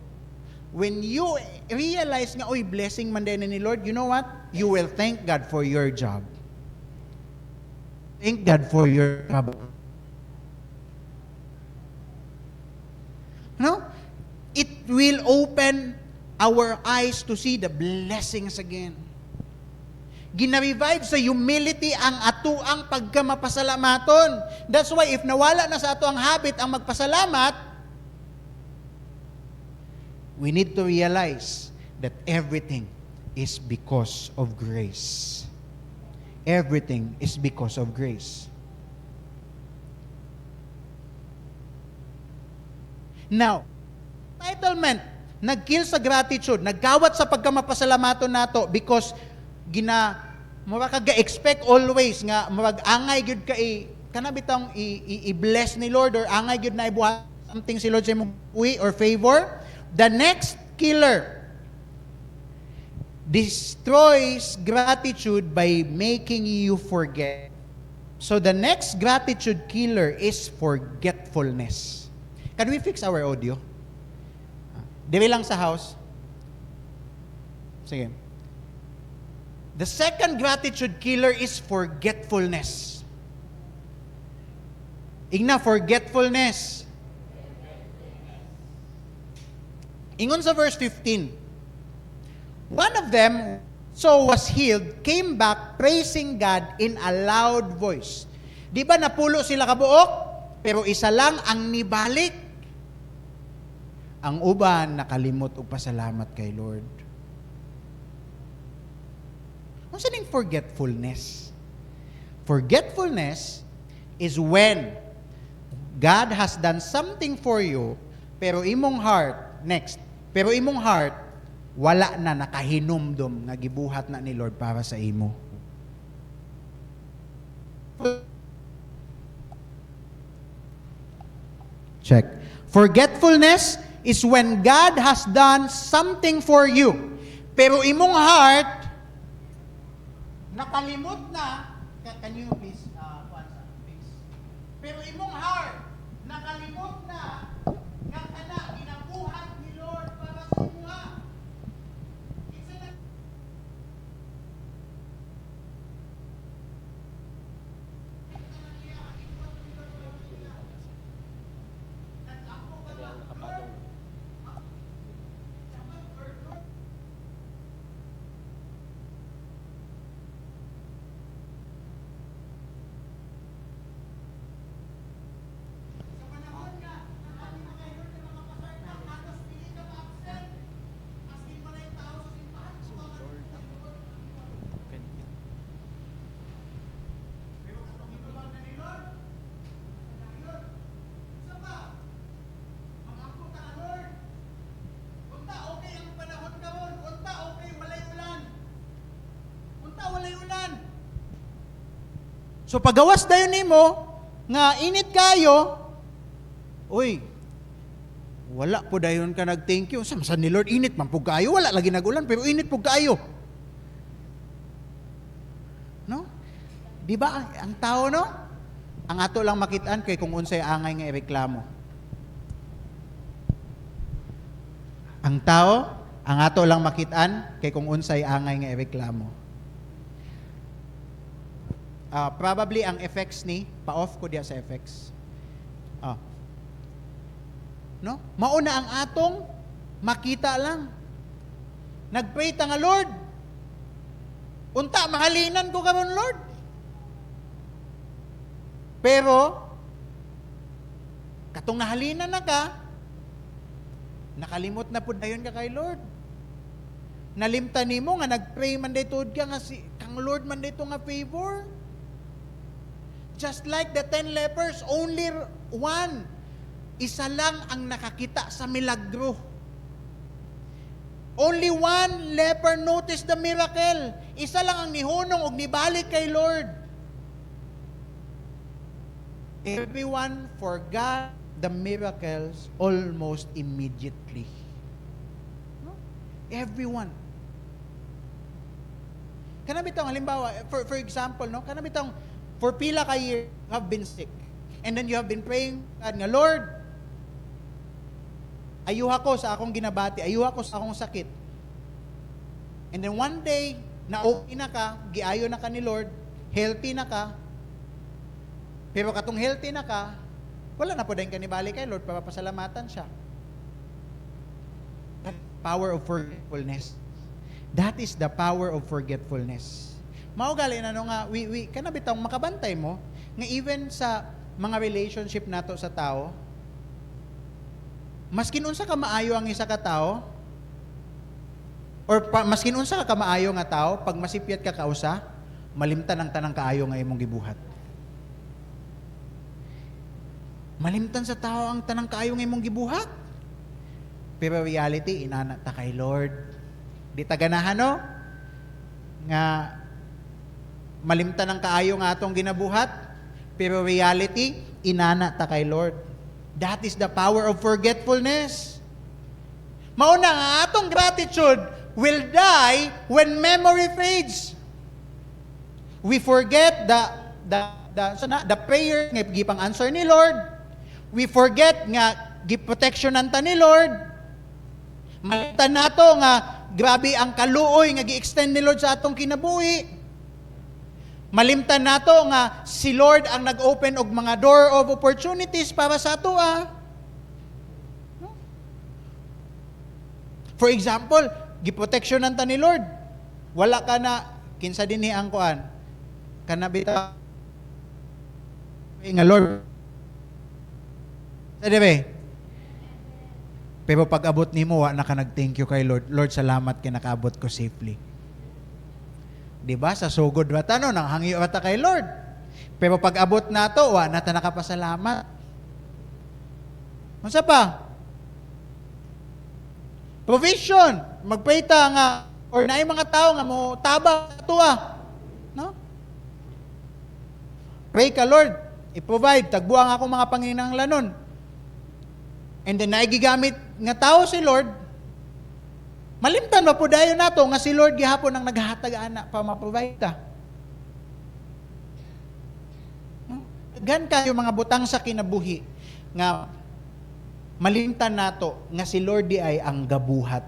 when you realize nga, oy, blessing man din ni Lord, you know what? You will thank God for your job. Thank God for your trabaho. No? It will open our eyes to see the blessings again. Gina-revive sa humility ang atuang pagkamapasalamaton. That's why if nawala na sa ato ang habit ang magpasalamat, we need to realize that everything is because of grace. Everything is because of grace. Now, entitlement, nagkill sa gratitude, nagkawat sa pagkamapasalamaton nato because maka-expect always nga mag-angay gyud ka kana bitang i-bless ni Lord or angay gyud na ibuhat something si Lord sa imong uwi or favor. The next killer destroys gratitude by making you forget. So the next gratitude killer is forgetfulness. Can we fix our audio? Dili lang sa house. Sige. The second gratitude killer is forgetfulness. Ingna, forgetfulness. Ingon sa verse 15, one of them, so was healed, came back praising God in a loud voice. Di ba napulo sila kabuok? Pero isa lang ang nibalik. Ang uban nakalimot og pasalamat kay Lord. Ano sa forgetfulness? Forgetfulness is when God has done something for you, pero imong heart, pero imong heart, wala na nakahinumdom nga gibuhat na ni Lord para sa imo. Check. Forgetfulness is when God has done something for you, pero imong heart, nakalimot na. Can you please, please? Pero imong heart, nakalimot na, nga kana, ginabuhat ni Lord para sa imo ha. So pagawas dayon nimo nga init kayo, uy, wala po dayon ka nag-thank you. Samsan ni Lord, init man po kayo. Wala lagi nagulan, pero init po kayo. No? Di ba ang tao, no? Ang ato lang makitaan kay kung unsay angay nga ireklamo. Ang tao, ang ato lang makitaan kay kung unsay angay nga ireklamo. Probably ang effects ni, pa-off ko diya sa effects. No? Mauna ang atong makita lang. Nagpray ta nga, Lord. Unta, mahalinan ko karon, Lord. Pero, katong nahalinan na ka, nakalimot na po dayon ka kay Lord. Nalimtan nimo nga nagpray man daytod ka nga si kang Lord man dayto nga favor. Just like the 10 lepers, only one, isa lang ang nakakita sa milagro. Only one leper noticed the miracle. Isa lang ang nihunong og nibalik kay Lord. Everyone forgot the miracles almost immediately. Everyone. Kana bitong halimbawa, for example, no? Kana bitong for pila ka year you have been sick. And then you have been praying God nga, Lord, ayuha ko sa akong ginabati, ayuha ko sa akong sakit. And then one day, na okay na ka, giayo na ka ni Lord, healthy na ka, pero katong healthy na ka, wala na po dahil kanibali kay Lord, papasalamatan siya. Power of forgetfulness. That is the power of forgetfulness. Mao gali na no nga we kana bitang makabantay mo nga even sa mga relationship nato sa tao, maskin unsa ka maayo ang isa ka tao or maskin unsa ka maayo nga tao, pag masipyat ka kausa, malimtan ang tanang kaayo nga imong gibuhat. Malimtan sa tao ang tanang kaayo nga imong gibuhat. Pero reality, inana ta kay Lord. Di ta ganahan, no? Nga malimtan ang kaayo nga atong ginabuhat. Pero reality, inana ta kay Lord. That is the power of forgetfulness. Mauna nga atong gratitude will die when memory fades. We forget the prayer nga gipang answer ni Lord. We forget nga giproteksyonan ta ni Lord. Malimtan nato nga grabe ang kaluoy nga gi-extend ni Lord sa atong kinabuhi. Malimtan nato nga si Lord ang nag-open og mga door of opportunities para sa ato. For example, giproteksyonan ta ni Lord. Wala ka na kinsa dinhi ang kuan. Kana bitaw nga Lord. Sabi, pero pag abot nimo wa na ka nag-thank you kay Lord. Lord, salamat kay nakaabot ko safely. 'Di ba? Sa sugod wa ta no, nang hangyo ta kay Lord. Pero pag abot nato wa na ta nakapasalamat. Unsa pa? Provision. Magpray ta nga or naay mga tao nga mo tabang ato no? Pray ka, Lord, i-provide tagbuang ako mga panginahanglanon. And then naigigamit nga tao si Lord, malimtan mo po dayon nato nga si Lord gihapon ang naghatag ana pa ma-provide ta. Gan kayo mga butang sa kinabuhi nga malimtan nato nga si Lord di ay ang gabuhat.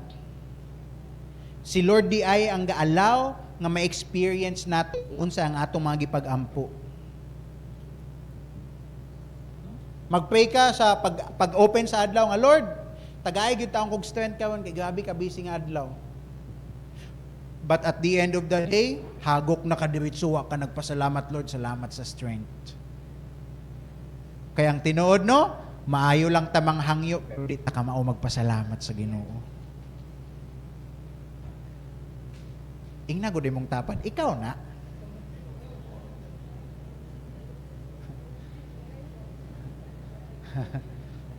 Si Lord di ay ang gaalaw nga ma-experience nato unsa ang atong mga gipag-ampo. Mag-pray ka sa pag-open sa adlaw nga, Lord, tagaay gyud taong kog strength karon kay grabe ka busy nga adlaw. But at the end of the day, hagok na kadiritsuwa ka nagpasalamat, Lord, salamat sa strength. Kaya ang tinuod, no, maayo lang tamang hangyo, pero di ta ka mao magpasalamat sa Ginoo. Ingna gud imong tapad, ikaw na.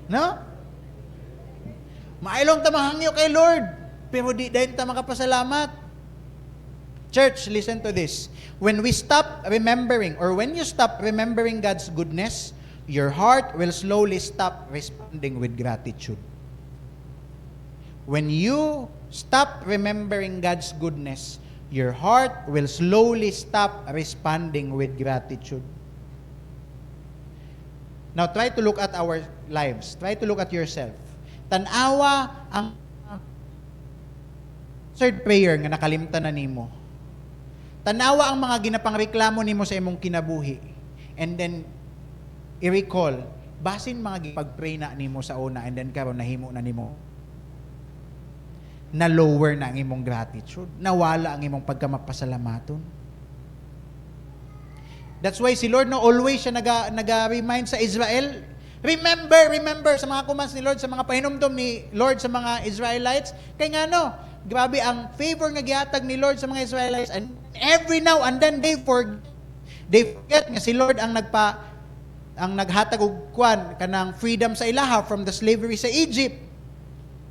No? Mailong ta mahangyo kay Lord, pero di dahil ta makapasalamat. Church, listen to this. When we stop remembering, or when you stop remembering God's goodness, your heart will slowly stop responding with gratitude. When you stop remembering God's goodness, your heart will slowly stop responding with gratitude. Now, try to look at our lives. Try to look at yourself. Tanawa ang third prayer nga nakalimtan na nimo. Tanawa ang mga ginapangreklamo nimo sa imong kinabuhi. And then, i-recall, basin mga gipag-pray na nimo sa una, and then karon nahimo na nimo. Na-lower na ang imong gratitude. Nawala ang imong pagkamapasalamaton. That's why si Lord always siya naga-remind sa Israel. Remember sa mga commands ni Lord, sa mga pahinumdom ni Lord sa mga Israelites. Kaya nga grabe ang favor nga gihatag ni Lord sa mga Israelites. And every now and then they forget nga si Lord ang naghatag og kwan kanang freedom sa ilaha from the slavery sa Egypt.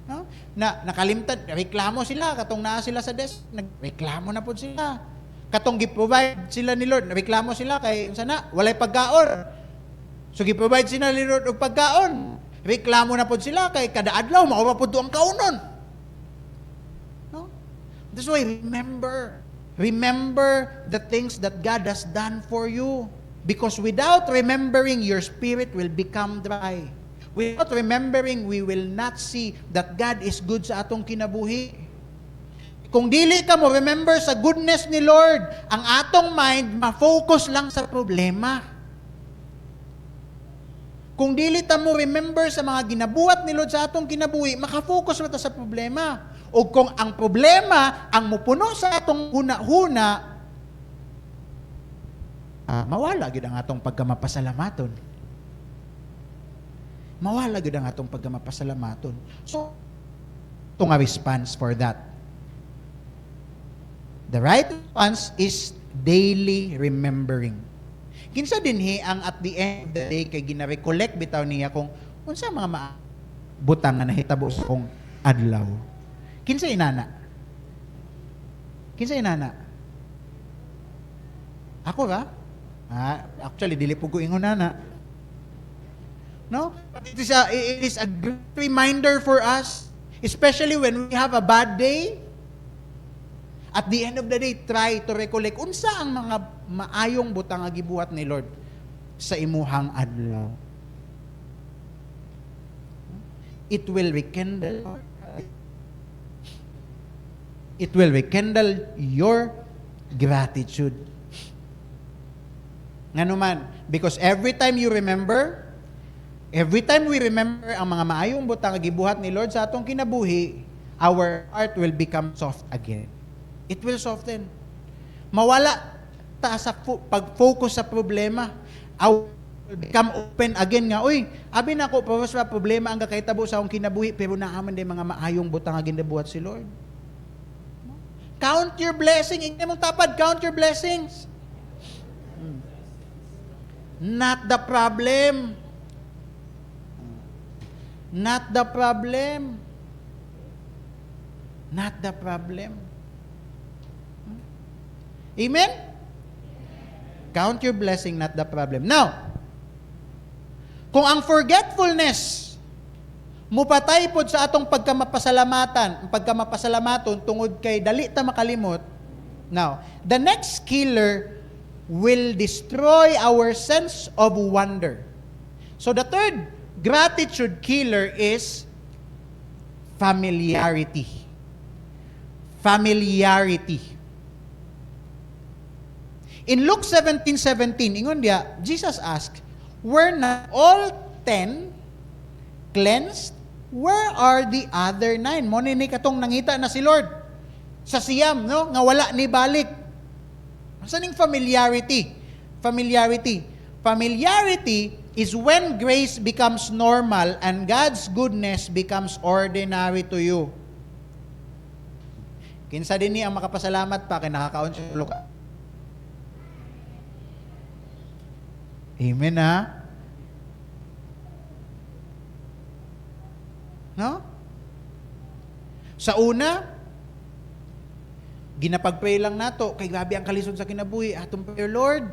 No? Na nakalimtan, reklamo sila katong naa sila sa nagreklamo na pud sila. Katong gi-provide sila ni Lord, reklamo sila kay sana walay pagkaon. So gi-provide sila ni Lord og pagkaon. Reklamo na pud sila kay kada adlaw mao pa pud ang kaunon. No? That's why remember the things that God has done for you, because without remembering, your spirit will become dry. Without remembering, we will not see that God is good sa atong kinabuhi. Kung dili ka mo remember sa goodness ni Lord, ang atong mind ma-focus lang sa problema. Kung dili ta mo remember sa mga ginabuhat ni Lord sa atong kinabuhi, maka-focus ta sa problema. O kung ang problema ang mupuno sa atong huna-huna, mawala gid ang atong pagkamapasalamaton. Mawala gid ang atong pagkamapasalamaton. So, ito nga response for that. The right response is daily remembering. Kinsa dinhi ang at the end of the day kay gina-recollect bitaw niya kung unsa mga butang nga nahitabo sa kong adlaw. Kinsa inana? Kinsa inana? Ako ra? Actually dili pud ko ingon nana. No? It is a great reminder for us, especially when we have a bad day. At the end of the day, try to recollect unsa ang mga maayong butang nga gibuhat ni Lord sa imuhang adlaw. It will rekindle your gratitude. Nganuman, because every time we remember ang mga maayong butang nga gibuhat ni Lord sa atong kinabuhi, our heart will become soft again. It will soften. Mawala ta sa pag-focus sa problema. Will become open again nga, abi na ko pa sa problema ang kakahitabo sa akong kinabuhi, pero naaman din mga maayong butang nga ginabuhat si Lord. Count your blessing. Ingay mong tapad, count your blessings. Not the problem. Not the problem. Not the problem. Amen? Count your blessing, not the problem. Now, kung ang forgetfulness mupatay pod sa atong pagkamapasalamaton tungod kay dali ta makalimot, now, the next killer will destroy our sense of wonder. So the third gratitude killer is familiarity. Familiarity. In Luke 17:17, ingon dia, Jesus asked, "Were not all 10 cleansed? Where are the other 9?" Mo ni katong nangita na si Lord sa siyam, no? Nga wala ni balik. Saning familiarity? Familiarity is when grace becomes normal and God's goodness becomes ordinary to you. Kinsa din ni ang makapasalamat pa kay nakakaon sa Luka. Amen, ha? No? Sa una, ginapag-pray lang nato, kay grabe ang kalisod sa kinabuhi, atong prayer, Lord,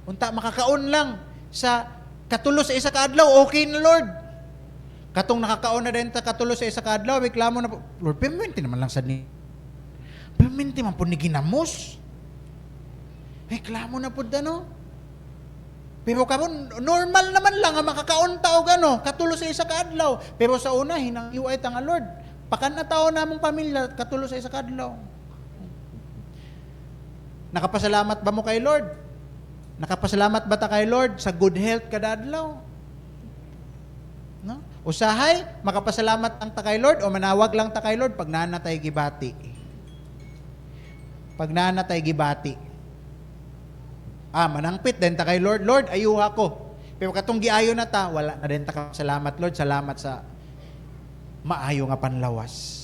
unta makakaon lang sa katulo sa isa ka adlaw, okay na Lord. Katong nakakaon na din ta katulo sa isa ka adlaw, reklamo na po, Lord, permanente naman lang sa ni. Permanente man po ni ginamos. Reklamo na po no? Pero karon normal naman lang ang makakaon ta og katulo sa isa ka adlaw. Pero sa una hinanghiway ta nga Lord, pakan na taon namong pamilya katulo sa isa ka adlaw. Nakapasalamat ba mo kay Lord? Nakapasalamat ba ta kay Lord sa good health kada adlaw? No? Usahay, makapasalamat ang ta kay Lord o manawag lang ta kay Lord pag nanatay gibati. Pag nanatay gibati. Manangpit din ta kay Lord, Lord, ayuha ko. Pero katong giayo na ta, wala na din ta kasalamat Lord, salamat sa maayo nga panlawas.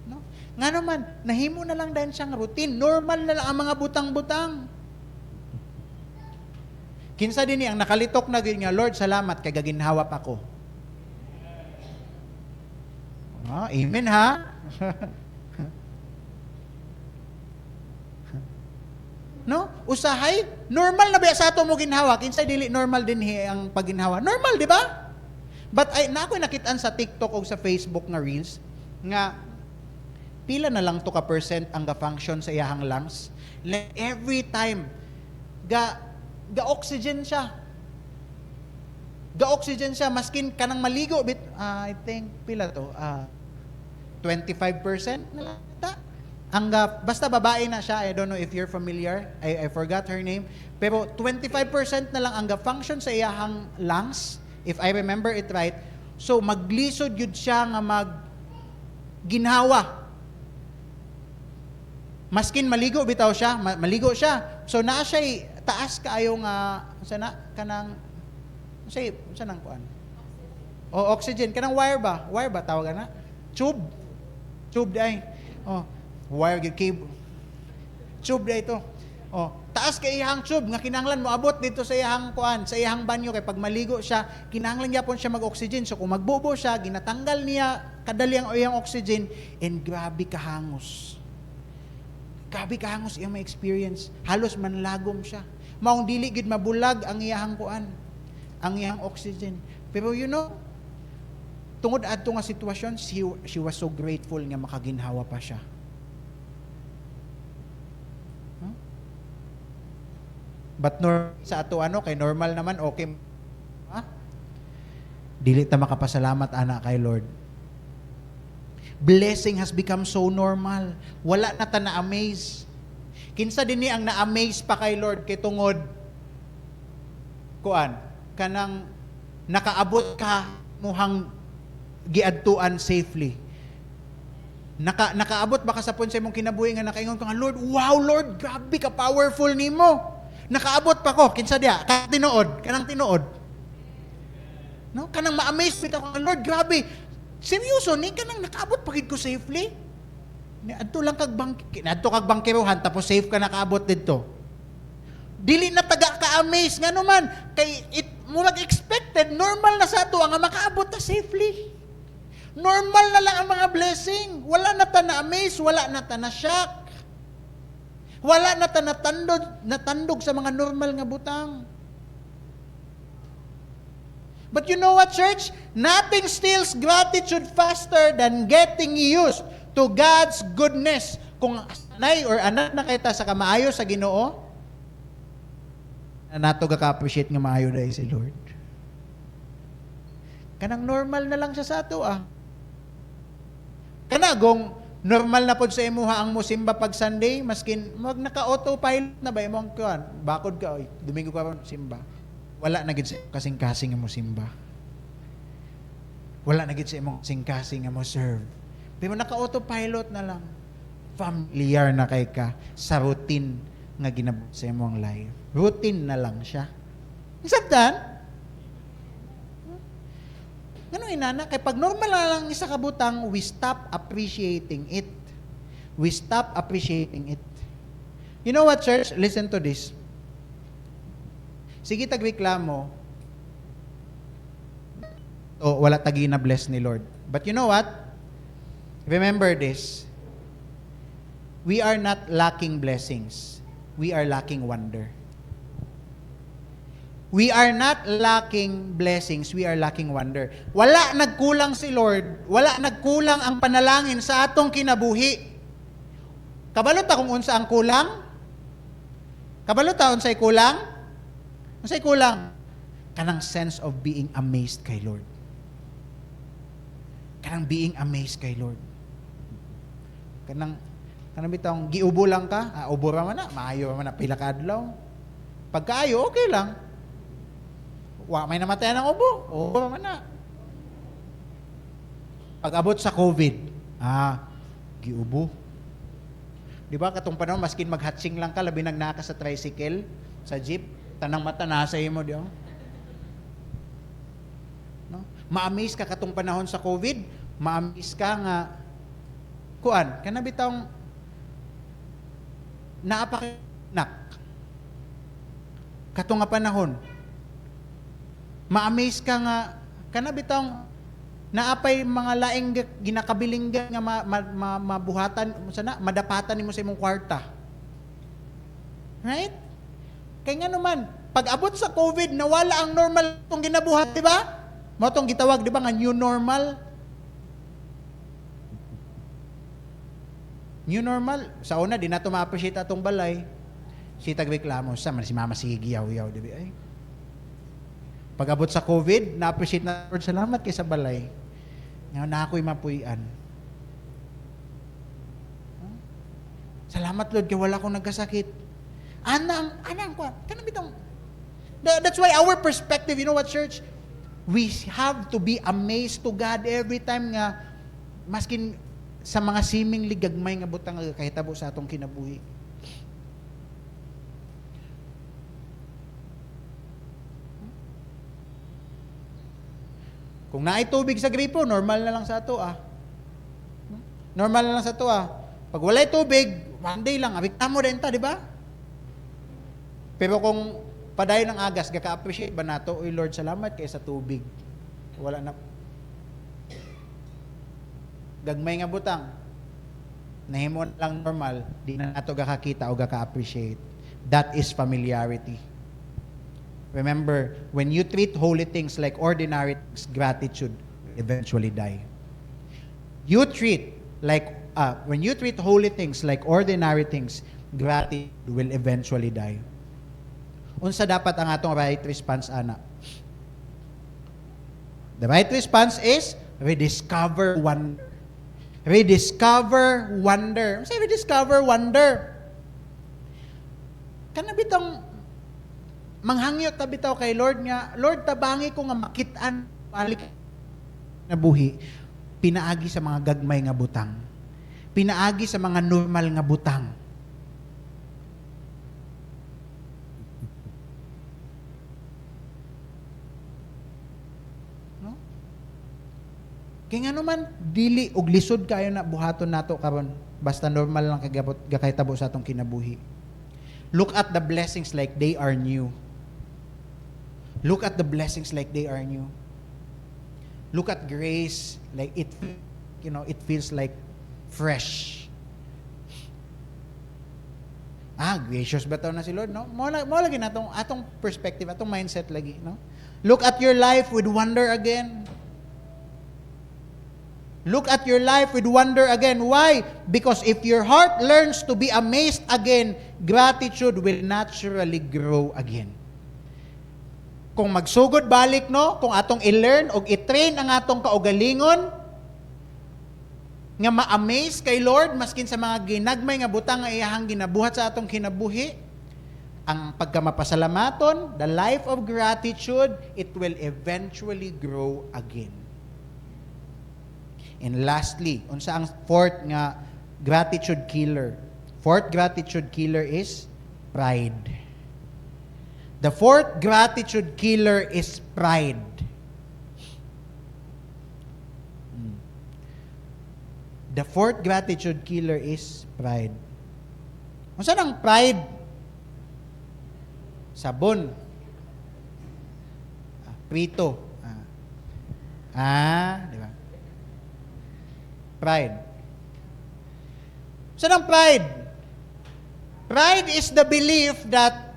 No? Nga naman, nahimo na lang din siyang routine. Normal na lang ang mga butang-butang. Kinsa din ang nakalitok na gid nga, Lord, salamat kay gaginhawa pa ko. Amen ha? No? Usahay, normal na ba sa ato mo ginhawa? Kinsa dili normal din ang pagginhawa? Normal, di ba? But ako'y nakitaan sa TikTok o sa Facebook nga reels nga pila na lang to ka percent ang ga-function sa iyahang lungs. Like every time ga-oxygen siya. Ga-oxygen siya maskin kanang maligo bit I think pila to 25% na lang ta. Basta babae na siya, I don't know if you're familiar, I forgot her name, pero 25% na lang ang function sa iyahang lungs, if I remember it right. So, maglisod yun siya nga ginhawa. Maskin maligo bitaw siya, maligo siya. So, naa siya, taas kaayo nga, kanang kuan? Oxygen. Kanang wire ba? Wire ba tawagan na? Tube day. Wire cable. Tube day ito. Taas kay iyang tube nga kinahanglan mo abot dito sa iyang kuan, sa iyang banyo kay pag maligo siya, kinahanglan gyapon siya mag-oxygen. So kung magbubo siya, ginatanggal niya kadali ang iyang oxygen and grabe kahangos. Grabe kahangos iyang ma-experience. Halos manlagom siya. Maong dili gid mabulag ang iyang kuan, ang iyang oxygen. Pero tungod adto nga sitwasyon, she was so grateful nga makaginhawa pa siya. But sa ato kay normal naman, okay. Dili ta makapasalamat ana kay Lord. Blessing has become so normal. Wala na ta na-amaze. Kinsa din ni ang na-amaze pa kay Lord kay tungod kanang nakaabot ka muhang giadtuan safely. Nakaabot ba ka sa punsa imong kinabuhi nga nakaingon ka nga, Lord, wow Lord, grabe ka powerful nimo. Nakaabot pa ko, kinsa diya, kanang tinuod. No? Kanang ma-amaze bitaw ka, Lord, grabe. Seryoso, ni kanang nakaabot pa gid ko safely. Adto lang kag bangkiruhan tapos safe ka nakaabot didto. Dili na taga ka-amaze nga naman kay mo mag-expected normal na sa ato nga makaabot ta safely. Normal na lang ang mga blessing. Wala na ta na-amaze, wala na ta na-shock. Wala na ta natandog sa mga normal nga butang. But you know what, church? Nothing steals gratitude faster than getting used to God's goodness. Kung anay or anak na kita sa kamaayo sa Ginoo, na nato ka-appreciate nga maayo dahil si Lord. Kanang normal na lang siya sa ato Kanagong normal na pod sa imuha ang musimba pag Sunday, maskin mag naka-autopilot na ba imong kuan, bakod ka Domingo ka simba. Wala na gid sa kasing-kasing nga mo simba. Wala na gid sa imong kasing-kasing nga mo serve. Pero naka-autopilot na lang. Familiar na kay ka sa routine nga ginabot sa imong life. Routine na lang siya. Isabtan? Ganun inana, kay pag normal na lang isa kabutang, we stop appreciating it. We stop appreciating it. You know what, church? Listen to this. Sige tagreklamo, wala tagi na bless ni Lord. But you know what? Remember this. we are not lacking blessings. We are lacking wonder. We are not lacking blessings, we are lacking wonder. Wala nagkulang si Lord, wala nagkulang ang panalangin sa atong kinabuhi. Kabalo ta kung unsa ang kulang? Kabalo ta unsay kulang? Unsay kulang? Kanang sense of being amazed kay Lord. Kanang being amazed kay Lord. Kanang bitong giubo lang ka, ubo ra man na, maayo man na pila ka adlaw. Pagkaayo okay lang. Wa may namatayan ng ubo. Oo man na. Pag-abot sa COVID, giubo. Di ba katong panahon maskin maghatsing lang ka labi nagnaka sa tricycle, sa jeep, tanang mata nasa imo di. No? Ma-amaze ka katong panahon sa COVID, ma-amaze ka nga kuan, kana bitong naapakinak. Katong nga panahon, ma-amaze ka nga kana bitong naapay mga laing ginakabilinggan nga mabuhatan sana madapatan nimo sa imong kwarta. Right? Kay nga naman pag abot sa COVID nawala ang normal tong ginabuhat, di ba? Mo tong gitawag di ba nga new normal? New normal sa una di nato ma-appreciate atong balay. Si tagreklamo sa man si mama sige giyaw-yaw di ba ay. Pag-abot sa COVID, na-appreciate na Lord, salamat kay sa balay. Ngayon na ako'y mapuyan. Salamat Lord, kaya wala akong nagkasakit. Anang, kanang bitong. That's why our perspective, you know what, church? We have to be amazed to God every time nga, maskin sa mga siming ligagmay nga butang kahitabo sa atong kinabuhi. Kung naay tubig sa gripo, normal na lang sa ato Normal na lang sa ato Pag walay tubig, one day lang, abikta mo rin ta, di ba? Pero kung padayon ng agas, gaka-appreciate ba nato? Uy Lord, salamat kay sa tubig. Wala na. Gagmay nga butang. Nahimo lang normal, di na nato gakakita o gaka-appreciate. That is familiarity. Remember, when you treat holy things like ordinary things, gratitude will eventually die. When you treat holy things like ordinary things, gratitude will eventually die. Unsa dapat ang atong right response, ana? The right response is rediscover wonder. Rediscover wonder. Say rediscover wonder. Kana bitong manghangyo ta bitaw kay Lord nga, Lord tabangi ko nga makit-an balik na buhi, pinaagi sa mga gagmay nga butang, pinaagi sa mga normal nga butang. No? Kaya nga naman, dili og lisod kayo na buhaton nato karon, basta normal lang gakahitabo sa atong kinabuhi. Look at the blessings like they are new. Look at the blessings like they are new. Look at grace like it feels like fresh. Gracious ba tayo na si Lord, no? Mo lagi na atong perspective, atong mindset lagi, no? Look at your life with wonder again. Look at your life with wonder again. Why? Because if your heart learns to be amazed again, gratitude will naturally grow again. Kung magsugod balik, no, kung atong i-learn o i-train ang atong kaugalingon nga ma-amaze kay Lord maskin sa mga ginagmay nga butang nga iyahang ginabuhat sa atong kinabuhi, ang pagkamapasalamaton, the life of gratitude, it will eventually grow again. And lastly, unsa ang fourth nga gratitude killer? Fourth gratitude killer is pride. The fourth gratitude killer is pride. The fourth gratitude killer is pride. Kung saan ang pride? Sabon. Prito. Di ba? Pride. Saan ang pride? Pride is the belief that,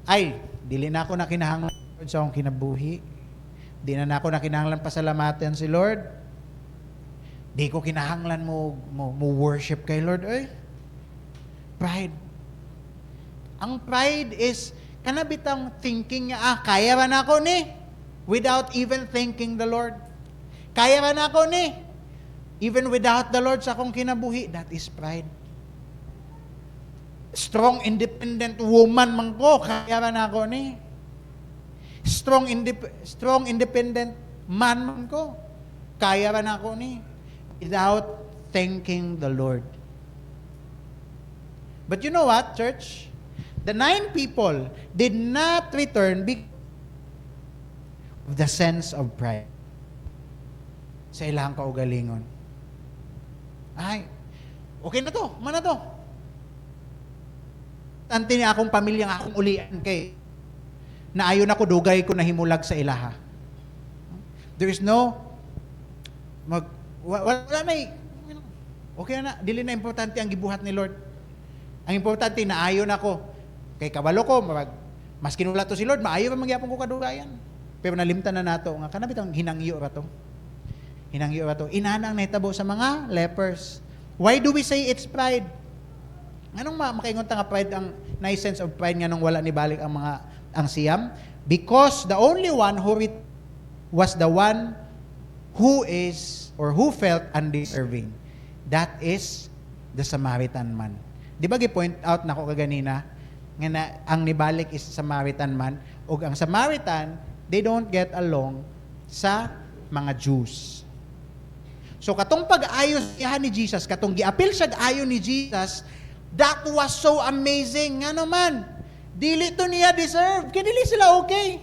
ay, dili na ako na kinahanglan sa akong kinabuhi. Di na ako na kinahanglan pasalamatan si Lord. Di ko kinahanglan mo worship kay Lord. Ay, pride. Ang pride is, kanabitang thinking niya, kaya ba na ako ni? Without even thanking the Lord. Kaya ba na ako ni? Even without the Lord sa akong kinabuhi. That is pride. Strong, independent woman man ko, kaya ba na ako ni? Strong, independent man man ko, kaya ba na ako ni? Without thanking the Lord. But you know what, church? The 9 people did not return because of the sense of pride. Sa ilang kaugalingon. Ay, okay na to, man na to. Ante niya akong pamilya nga akong ulian kay na ayon ako dugay ko nahimulag sa ilaha. There is no wala may okay na, dili na importante ang gibuhat ni Lord. Ang importante na ayon ako kay kabalo ko mas kinula to si Lord, maayo pa magyapon ko kadugayan. Pero nalimtan na nato nga kanabit ang hinangyo ra to. Hinangyo ra to. Inana ang nahitabo sa mga lepers. Why do we say it's pride? Anong makaingon ta nga pride ang nice sense of pride nga nung wala ni balik ang siyam? Because the only one who was the one who is or who felt undeserving. That is the Samaritan man. Di ba gi-point out na ko kaganina nga ang nibalik is Samaritan man ug ang Samaritan they don't get along sa mga Jews. So katong pag-ayo niya ni Jesus, katong giapil siya ayo ni Jesus, that was so amazing. Nga naman, dili to niya deserve. Kaya dili sila okay.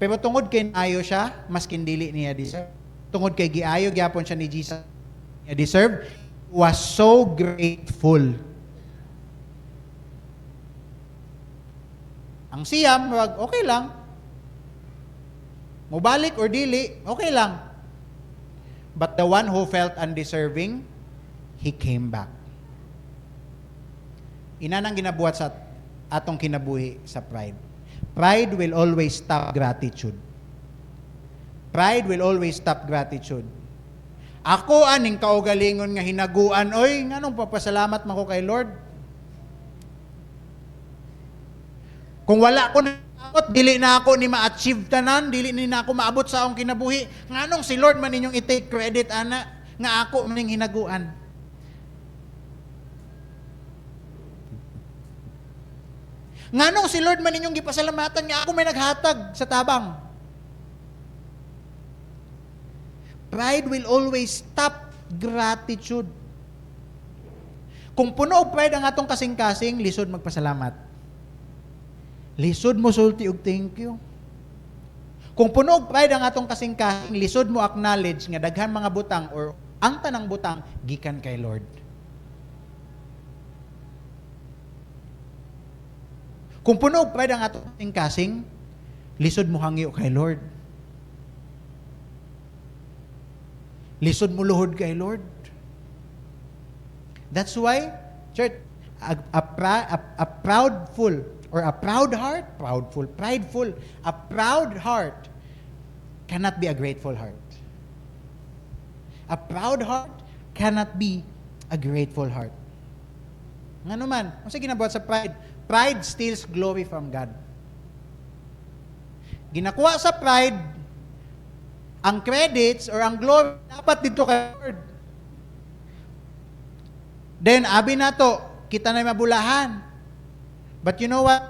Pero tungod kay ayo siya, maskin dili niya deserve. Tungod kay giayo, gyapon siya ni Jesus niya deserve, was so grateful. Ang siyam, okay lang. Mubalik or dili, okay lang. But the one who felt undeserving, he came back. Ina nang ginabuhat sa atong kinabuhi sa pride. Pride will always stop gratitude. Pride will always stop gratitude. Ako aning kaugalingon nga hinaguan, oy, nganong papasalamat man ko kay Lord? Kung wala ko na dili na ako ni ma-achieve tanan, dili ni na ako maabot sa akong kinabuhi. Nganong si Lord man ninyong i-take credit ana nga ako maning hinaguan? Nganong si Lord man ninyong gipasalamatan nga ako may naghatag sa tabang? Pride will always stop gratitude. Kung puno og pride ang atong kasing-kasing, lisod magpasalamat. Lisod mo sulti og thank you. Kung puno og pride ang atong kasing-kasing, lisod mo acknowledge nga daghan mga butang or ang tanang butang gikan kay Lord. Kung puno og pride ang atong kasing-kasing, lisod mo hangyo kay Lord. Lisod mo luhod kay Lord. That's why, church, a proud heart cannot be a grateful heart. A proud heart cannot be a grateful heart. Nga naman, kung sa ginabuhat sa pride, pride steals glory from God. Ginakuha sa pride, ang credits or ang glory dapat dito kay Lord. Then, abi na to, kita na mabulahan. But you know what?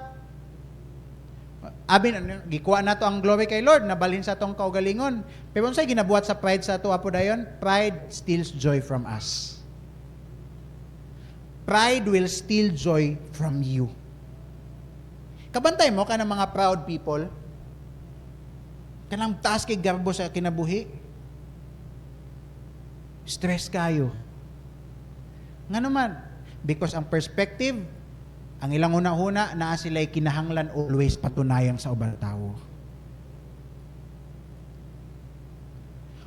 Abi na, gikuha na to ang glory kay Lord, nabalhin sa tong kaugalingon. Pero unsay ginabuhat sa pride sa to, apo dayon? Pride steals joy from us. Pride will steal joy from you. Kabantay mo ka ng mga proud people, kanang taas kay garbo sa kinabuhi. Stress kayo. Nga naman, because ang perspective, ang ilang una-una, naa sila'y kinahanglan always patunayan sa ubang tao.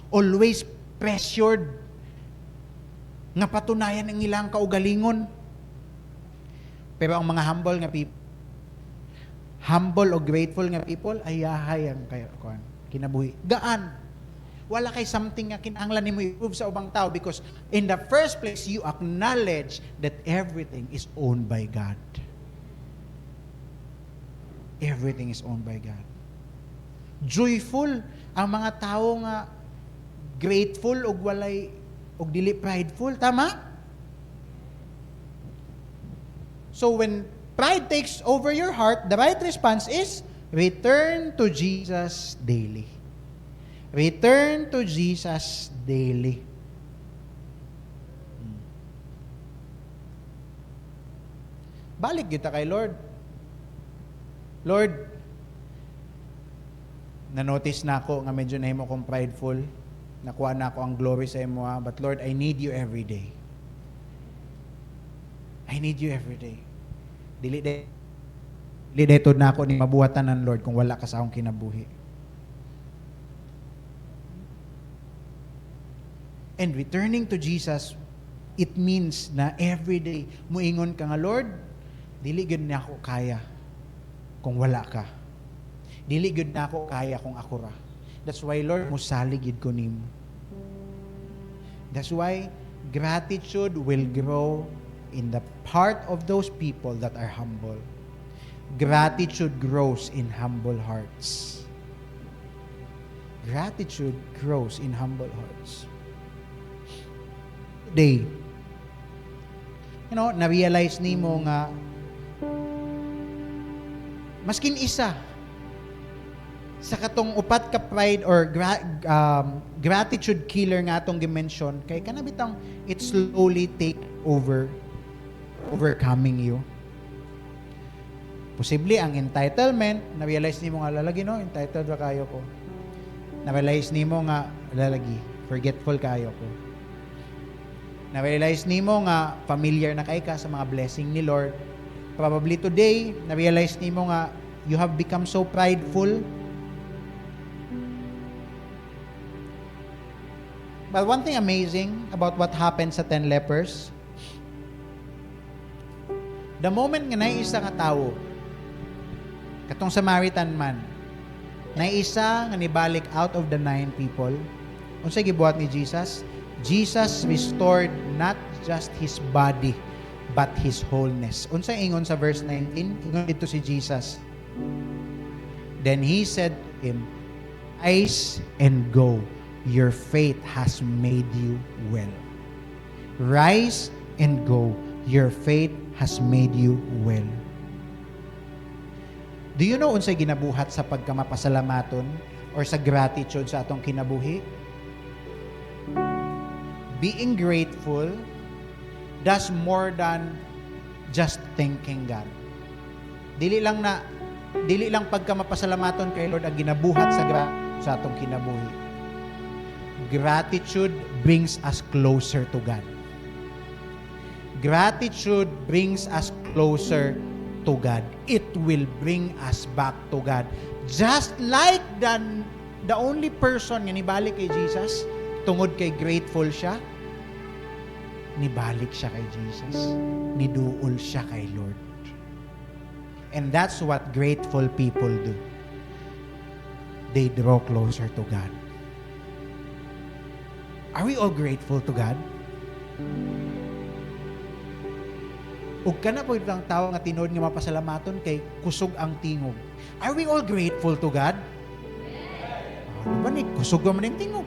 Always pressured nga patunayan ang ilang kaugalingon. Pero ang mga humble o grateful nga people, ayahay ang kinabuhi. Gaan. Wala kay something nga kinahanglan nimo i-prove sa ubang tao because in the first place, you acknowledge that everything is owned by God. Everything is owned by God. Joyful ang mga tao nga grateful og dili prideful, tama? So when pride takes over your heart, the right response is return to Jesus daily. Return to Jesus daily. Balik kita kay Lord. Lord, na-notice na ako nga medyo nahimo kong prideful. Nakuha na ako ang glory sa imo, but Lord, I need you every day. I need you every day. Dili detod na ako ni mabuhatan ng Lord kung wala ka sa akong kinabuhi. And returning to Jesus, it means na every day muingon ka nga, Lord, dili gyud na ako kaya kung wala ka. Dili gyud na ako kaya kung ako ra. That's why, Lord, musalig gyud ko nimo. That's why gratitude will grow in the part of those people that are humble. Gratitude grows in humble hearts. Gratitude grows in humble hearts. Today, na-realize nimo nga maskin isa sa katong upat ka pride or gratitude killer nga atong dimension kay kanabitang it slowly take overcoming you. Posible ang entitlement, na-realize nimo nga lalagi entitled ra kayo ko. Na-realize nimo nga lalagi forgetful kayo ko. Na-realize nimo nga familiar na kay ka sa mga blessing ni Lord. Probably today, na-realize nimo nga you have become so prideful. But one thing amazing about what happened sa 10 lepers, the moment nga naisa nga tao, katong Samaritan man, naisa nga nibalik out of the 9 people, unsay gibuhat ni Jesus? Jesus restored not just his body, but his wholeness. Unsay ingon sa verse 19? Ingon dito si Jesus. Then he said to him, "Rise and go. Your faith has made you well." Rise and go. Your faith has made you well. Do you know unsay ginabuhat sa pagkamapasalamaton or sa gratitude sa atong kinabuhi? Being grateful does more than just thanking God. Dili lang pagkamapasalamaton kay Lord ang ginabuhat sa atong kinabuhi. Gratitude brings us closer to God. Gratitude brings us closer to God. It will bring us back to God. Just like the only person nga nibalik kay Jesus, tungod kay grateful siya, nibalik siya kay Jesus. Niduol siya kay Lord. And that's what grateful people do. They draw closer to God. Are we all grateful to God? Ug kana po itang tao nga tinod nga mapasalamaton kay kusog ang tingog. Are we all grateful to God? Diba ni kusog man ang tingog?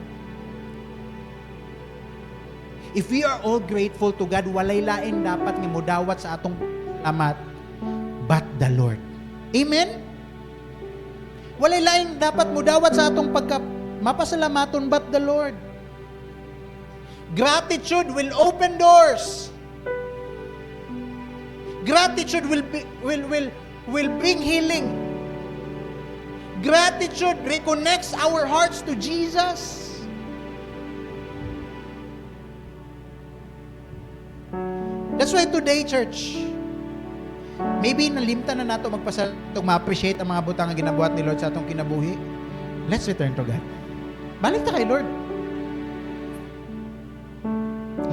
If we are all grateful to God, walay lain dapat nga modawat sa atong salamat but the Lord. Amen? Walay lain dapat modawat sa atong mapasalamaton but the Lord. Gratitude will open doors. Gratitude will bring healing. Gratitude reconnects our hearts to Jesus. That's why today, church, maybe nalimtan na nato ma-appreciate ang mga butang nga ginabuhat ni Lord sa atong kinabuhi. Let's return to God. Balik ta kay Lord.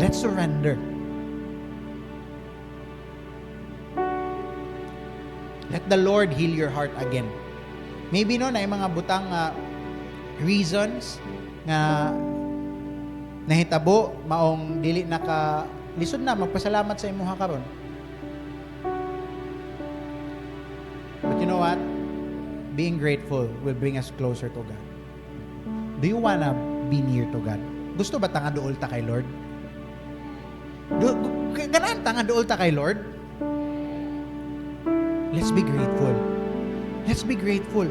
Let's surrender. Let the Lord heal your heart again. Maybe no, na yung mga butang reasons nga nahitabo, maong dili naka lisod na, magpasalamat sa imuha karon. But you know what? Being grateful will bring us closer to God. Do you wanna be near to God? Gusto ba tanga duol ta kay Lord? Ganaan tanga duol ta kay Lord? Let's be grateful. Let's be grateful.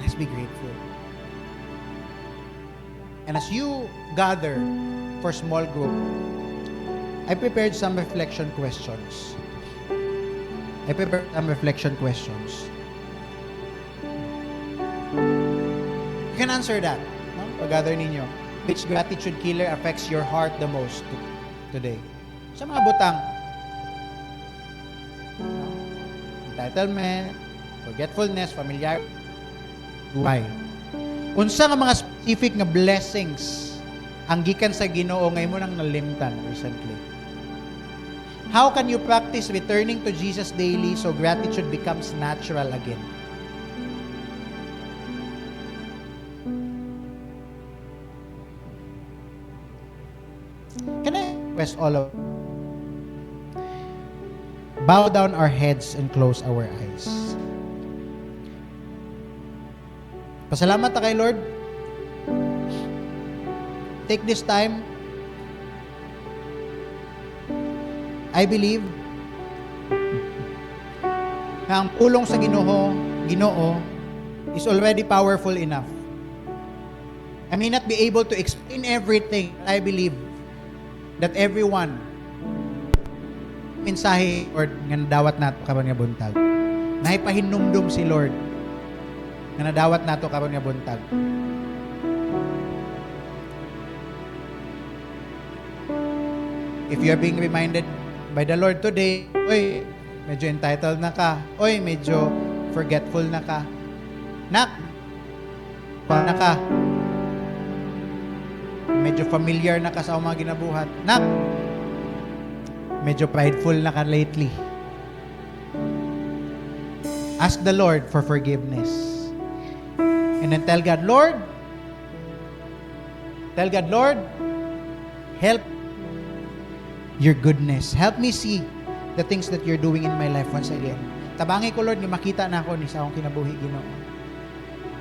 Let's be grateful. And as you gather for small group, I prepared some reflection questions. You can answer that. No? Pag-gather ninyo. Which gratitude killer affects your heart the most today? Sa mga butang. No? Entitlement, forgetfulness, familiar. Why? Unsa nga mga specific nga blessings ang gikan sa Ginoo ngay mo nang nalimtan recently? How can you practice returning to Jesus daily so gratitude becomes natural again? Can I request all of bow down our heads and close our eyes? Pasalamat ta kay Lord. Take this time. I believe na ang pulong sa Ginoo is already powerful enough. I may not be able to explain everything. I believe that everyone mensahe or nga nadawat nato karon nga buntag. Nahipahinumdum si Lord nga nadawat nato karon nga buntag. If you are being reminded by the Lord today, oy, medyo entitled na ka. Oy, medyo forgetful na ka. Nak, na ka. Medyo familiar na ka sa mga ginabuhat. Nak, medyo prideful na ka lately. Ask the Lord for forgiveness. And then tell God, Lord, help your goodness. Help me see the things that you're doing in my life once again. Tabangi ko, Lord, nga makita na ako ni sa akong kinabuhi, Ginoo.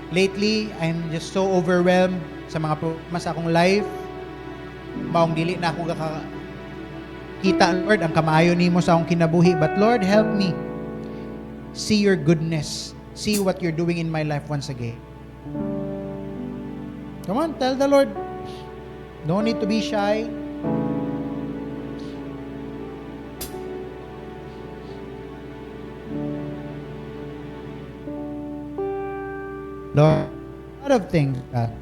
Lately, I'm just so overwhelmed sa mga problema sa akong life. Maong dili na ako kita, Lord, ang kamaayo nimo sa akong kinabuhi. But Lord, help me see your goodness. See what you're doing in my life once again. Come on, tell the Lord. No need to be shy. Lord, a lot of things, God.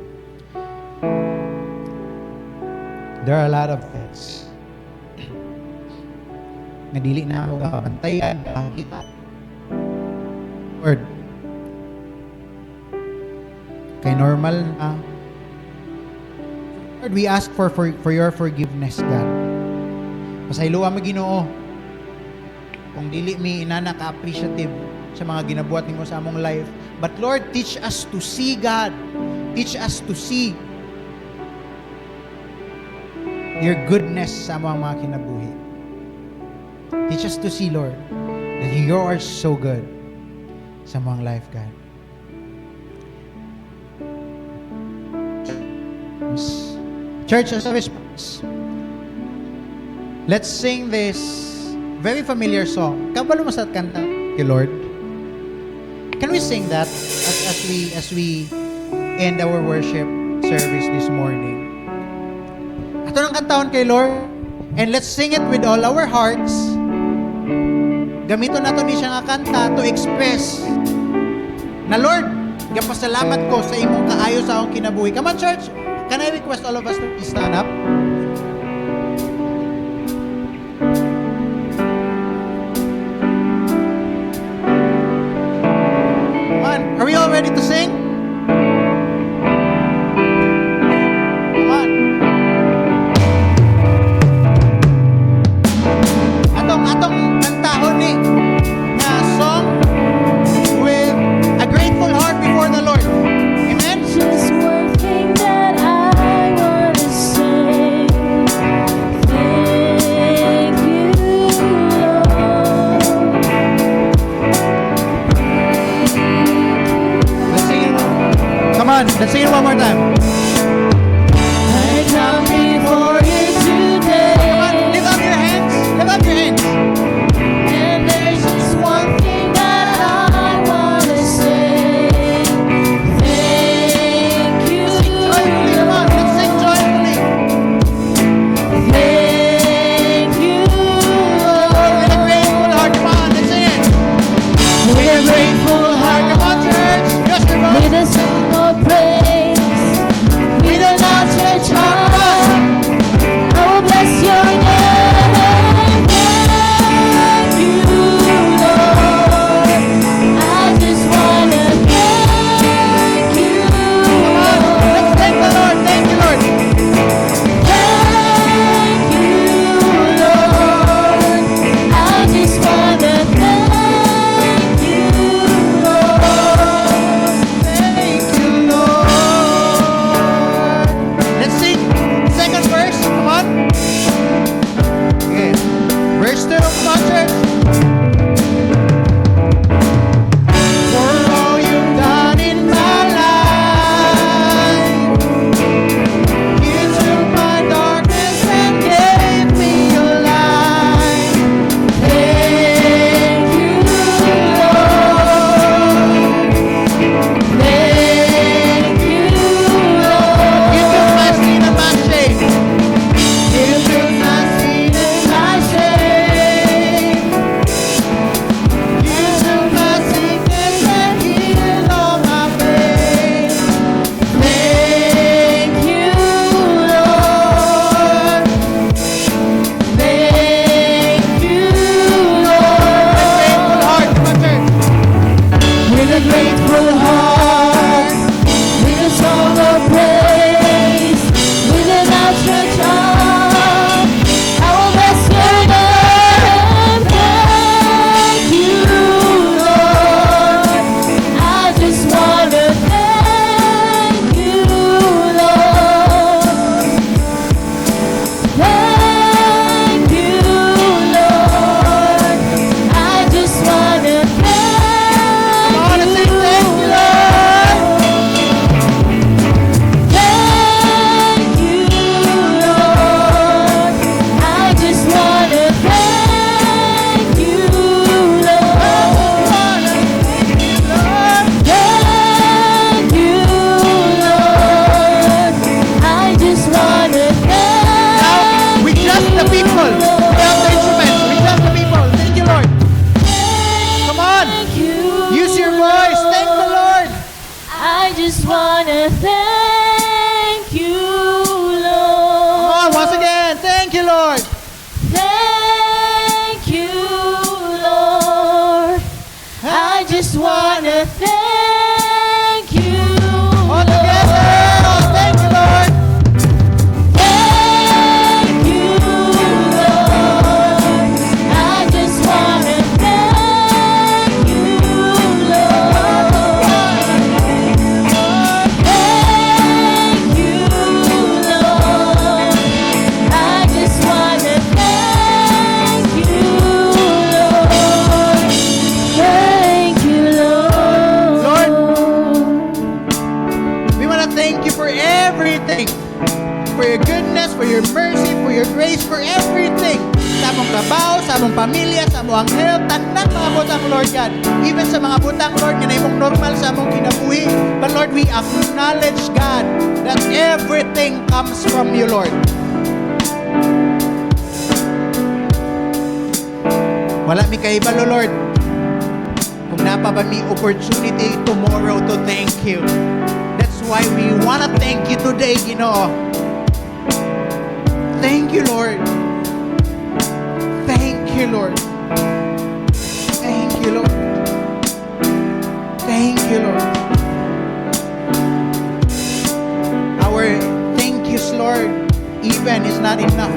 There are a lot of things. Nadili na ako kapantayan, kakita. Lord, kay normal na. Lord, we ask for your forgiveness, God. Pasayloa mo, Ginoo. Kung dili mi inana ka-appreciative sa mga ginabuhat nimo sa among life. But Lord, teach us to see, God. Teach us to see your goodness sa among mga kinabuhi. Teach us to see, Lord, that you are so good sa among life, God. Church, as a response, let's sing this very familiar song. Kabalo mo sa kanta, Lord? Can we sing that as we end our worship service this morning? Ato nang kantaon kay Lord, and let's sing it with all our hearts. Gamiton nato ni siya nga kanta to express na Lord, gapasalamat ko sa imong kaayo sa akong kinabuhi. Come on, church. Can I request all of us to stand up? Are we all ready to sing? Come on. it one more time. I come before you today. Come on, lift up your hands. Lift up your hands. And there's just one thing that I wanna say. Thank you, Joyfully, come on, let's sing joyfully. thank you, With a grateful heart, come on, let's sing it. with a grateful heart, Come on, church. Yes, come on. with a song of praise, with an outstretched arm, I will bless your name. Thank you, Lord. I just wanna thank you, Let's Lord. thank the Lord. Thank you, Lord. Thank you, Lord. I just wanna thank you, Lord. Thank you, Lord. Let's sing second verse. Come on. Okay. Verse 2. Come on, church. For all you've done in my life, you took my darkness and gave me your light. Thank you, Lord. Thank you, You Lord. took my sin and my shame. You took my sin and my shame. You took my sickness and healed all my pain. Thank you, Lord. Thank you, Grateful Lord. heart, come on, church. With a grateful heart, with a song of praise, with an outstretched arm, I will bless your name. Thank you, Lord. I just wanna thank you, Lord. Thank you, Lord. I just wanna thank I wanna say thank you, Lord. Thank you, Lord. I just wanna thank you, Lord. Thank you, Lord. I just wanna thank Now, we just the people. We have the instruments. We just the people. Thank you, Lord. Come on. you. Use your voice. Thank the Lord. I just wanna thank you, Come Lord. on, once again. Thank you, Lord. Thank you, Lord. I just wanna thank you, All Lord. together. Oh, thank you, Lord. Thank you, Lord. I just wanna thank you, Lord. Thank you, Lord. I just wanna thank you, Lord. Thank you, Lord. We want to thank you for everything. For your goodness, for your mercy, for your grace, for everything. Sa among trabaho, sa among pamilya, sa among health, tanang mga butang, Lord God. Even sa mga butang, Lord, nga na imong normal sa among kinabuhi. But Lord, we acknowledge, God, that everything comes from you, Lord. Wala mi kahibalo, Lord. Kung napa ba mi opportunity tomorrow to thank you. That's why we wanna thank you today, Ginoo. Thank you, Lord. Thank you, Lord. Thank you, Lord. Thank you, Lord. Our thank yous, Lord, even is not enough.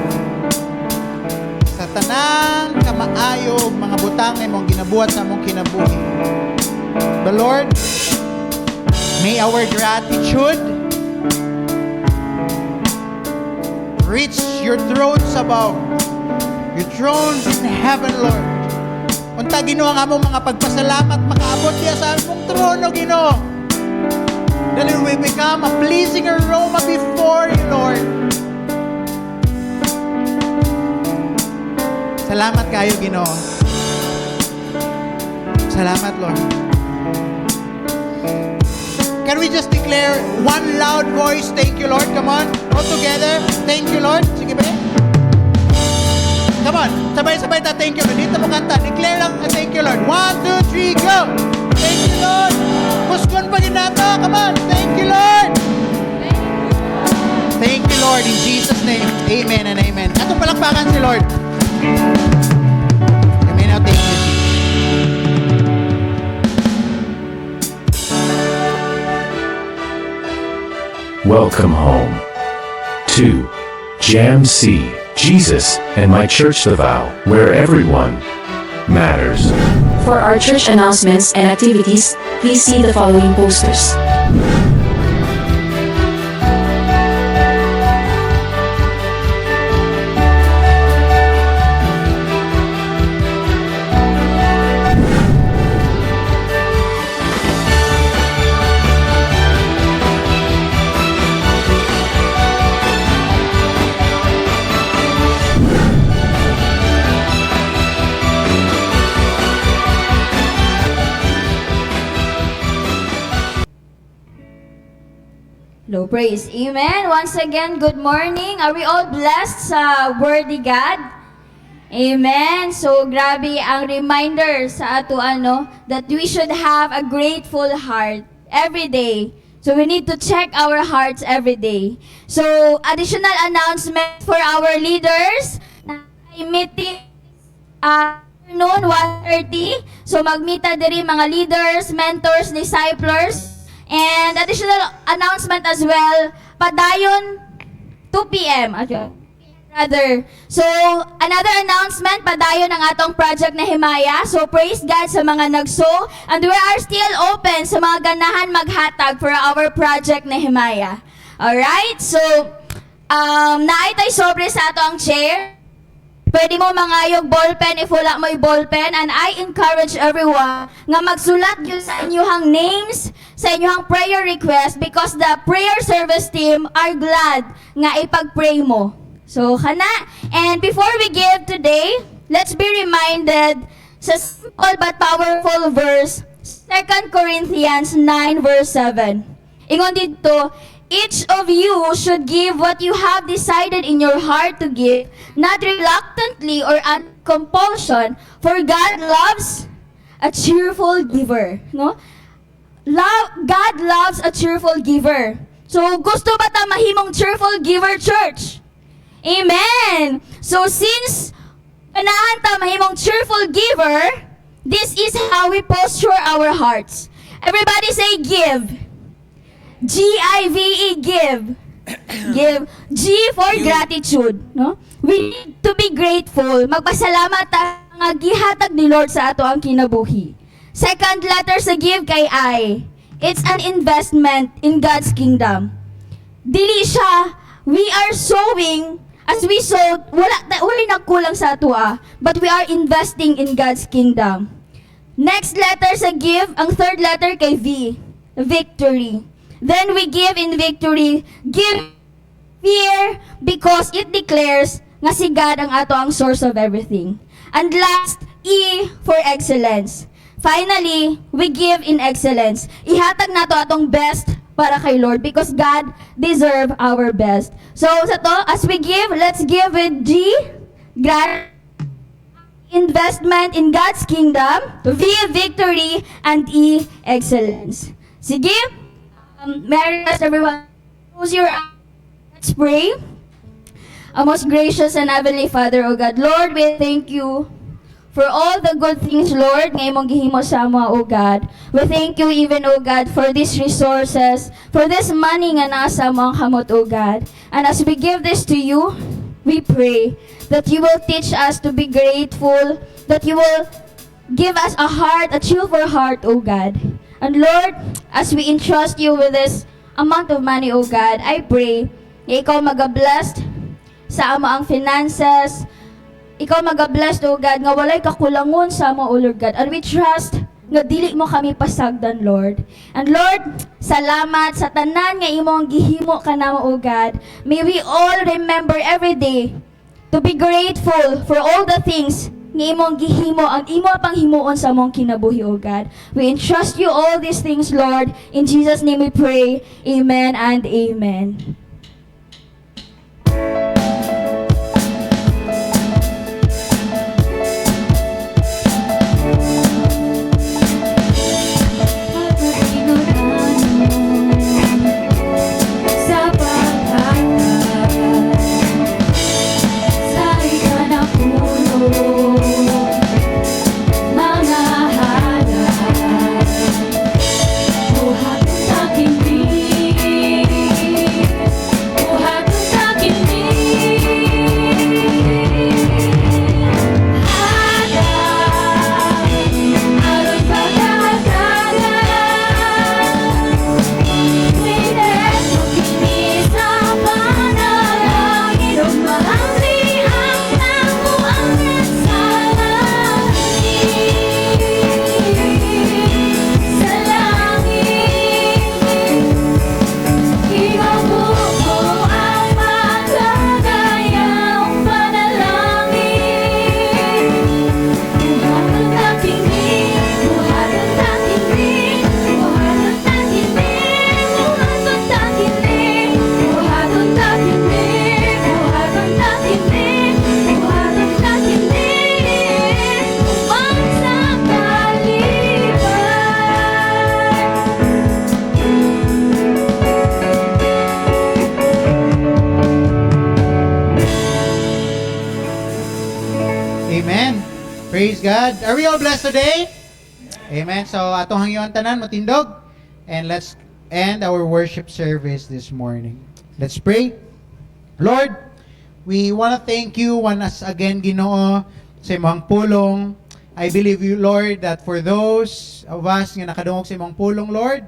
Sa tanang kamaayo, mga butang na imong ginabuhat sa among kinabuhi. But Lord, may our gratitude reach your thrones above, your thrones in heaven, Lord. Unta, Ginoo, ang among mga pagpasalamat makaabot diya sa among trono, Ginoo. that it will become a pleasing aroma before you, Lord. Salamat kayo, Ginoo. Salamat, Lord. Can we just declare one loud voice, thank you, Lord? Come on, all together. Thank you, Lord. Sige ba? Come on, sabay-sabay ta, thank you, Lord. Dito mo kanta, declare lang, thank you, Lord. 1, 2, 3, go! Thank you, Lord. Puskon pa rin nato. Come on, thank you, Lord. Thank you, Lord. In Jesus' name, amen and amen. Atong palakpakan si Lord. You may now take your seat. Welcome home to Jam C, Jesus and My Church The Vow, where everyone matters. For our church announcements and activities, please see the following posters. Low praise. Amen. Once again, good morning. Are we all blessed sa worthy God? Amen. So, grabe ang reminder sa ato that we should have a grateful heart every day. So, we need to check our hearts every day. So, additional announcement for our leaders. Meeting noon 1:30. So, magmita diri mga leaders, mentors, disciplers. And additional announcement as well, padayon 2 p.m. Rather. So, another announcement, padayon ang atong project na Himaya. So, praise God sa mga nagso. And we are still open sa mga ganahan maghatag for our project na Himaya. Alright? So, naay tay sobre sa ato ang chair. Pwede mo mangayog ballpen if wala mo'y ballpen, and I encourage everyone nga magsulat yun sa inyong names, sa inyong prayer request, because the prayer service team are glad nga ipag-pray mo. So, kana. And before we give today, let's be reminded sa simple but powerful verse, 2 Corinthians 9 verse 7. Ingon dito, each of you should give what you have decided in your heart to give, not reluctantly or on compulsion, for God loves a cheerful giver. No? God loves a cheerful giver. So, gusto ba ta mahimong cheerful giver, church? Amen! So, since ganahan ta mahimong cheerful giver, this is how we posture our hearts. Everybody say, give. G-I-V-E, give. Give. G for gratitude. No? We need to be grateful. Magpasalamat ta nga gihatag ni Lord sa ato ang kinabuhi. Second letter sa give kay I. It's an investment in God's kingdom. Dili siya, we are sowing, as we sow, wala nagkulang sa ato but we are investing in God's kingdom. Next letter sa give, ang third letter kay V. Victory. Then we give in victory, give fear, because it declares nga si God ang ato ang source of everything. And last, E for excellence. Finally, we give in excellence. Ihatag nato atong best para kay Lord, because God deserve our best. So sa to, as we give, let's give with G, God, investment in God's kingdom, V, victory, and E, excellence. Sige. Merry Christmas, everyone. Close your eyes. Let's pray. Our most gracious and heavenly Father, O God, Lord, we thank you for all the good things, Lord, nga imong gihimo sa amo, O God. We thank you even, O God, for these resources, for this money nga nasa mo ang kamot, O God. And as we give this to you, we pray that you will teach us to be grateful, that you will give us a heart, a cheerful heart, O God. And Lord, as we entrust you with this amount of money, O God, I pray na ikaw mag-blessed sa amo ang finances. Ikaw mag-blessed, O God, nga walay kakulangon sa amo, O Lord God. And we trust nga dili mo kami pasagdan, Lord. And Lord, salamat sa tanan nga imong gihimo kanamo, O God. May we all remember every day to be grateful for all the things nga imong gihimo ang imo pang himuon sa mong kinabuhi, O God. We entrust you all these things, Lord. In Jesus' name we pray. Amen and amen. Amen. Praise God. Are we all blessed today? Amen. So, atong hangyon tanan, matindog. And let's end our worship service this morning. Let's pray. Lord, we want to thank you once again, Ginoo, sa imong pulong. I believe you, Lord, that for those of us nga nakadungog sa imong pulong, Lord,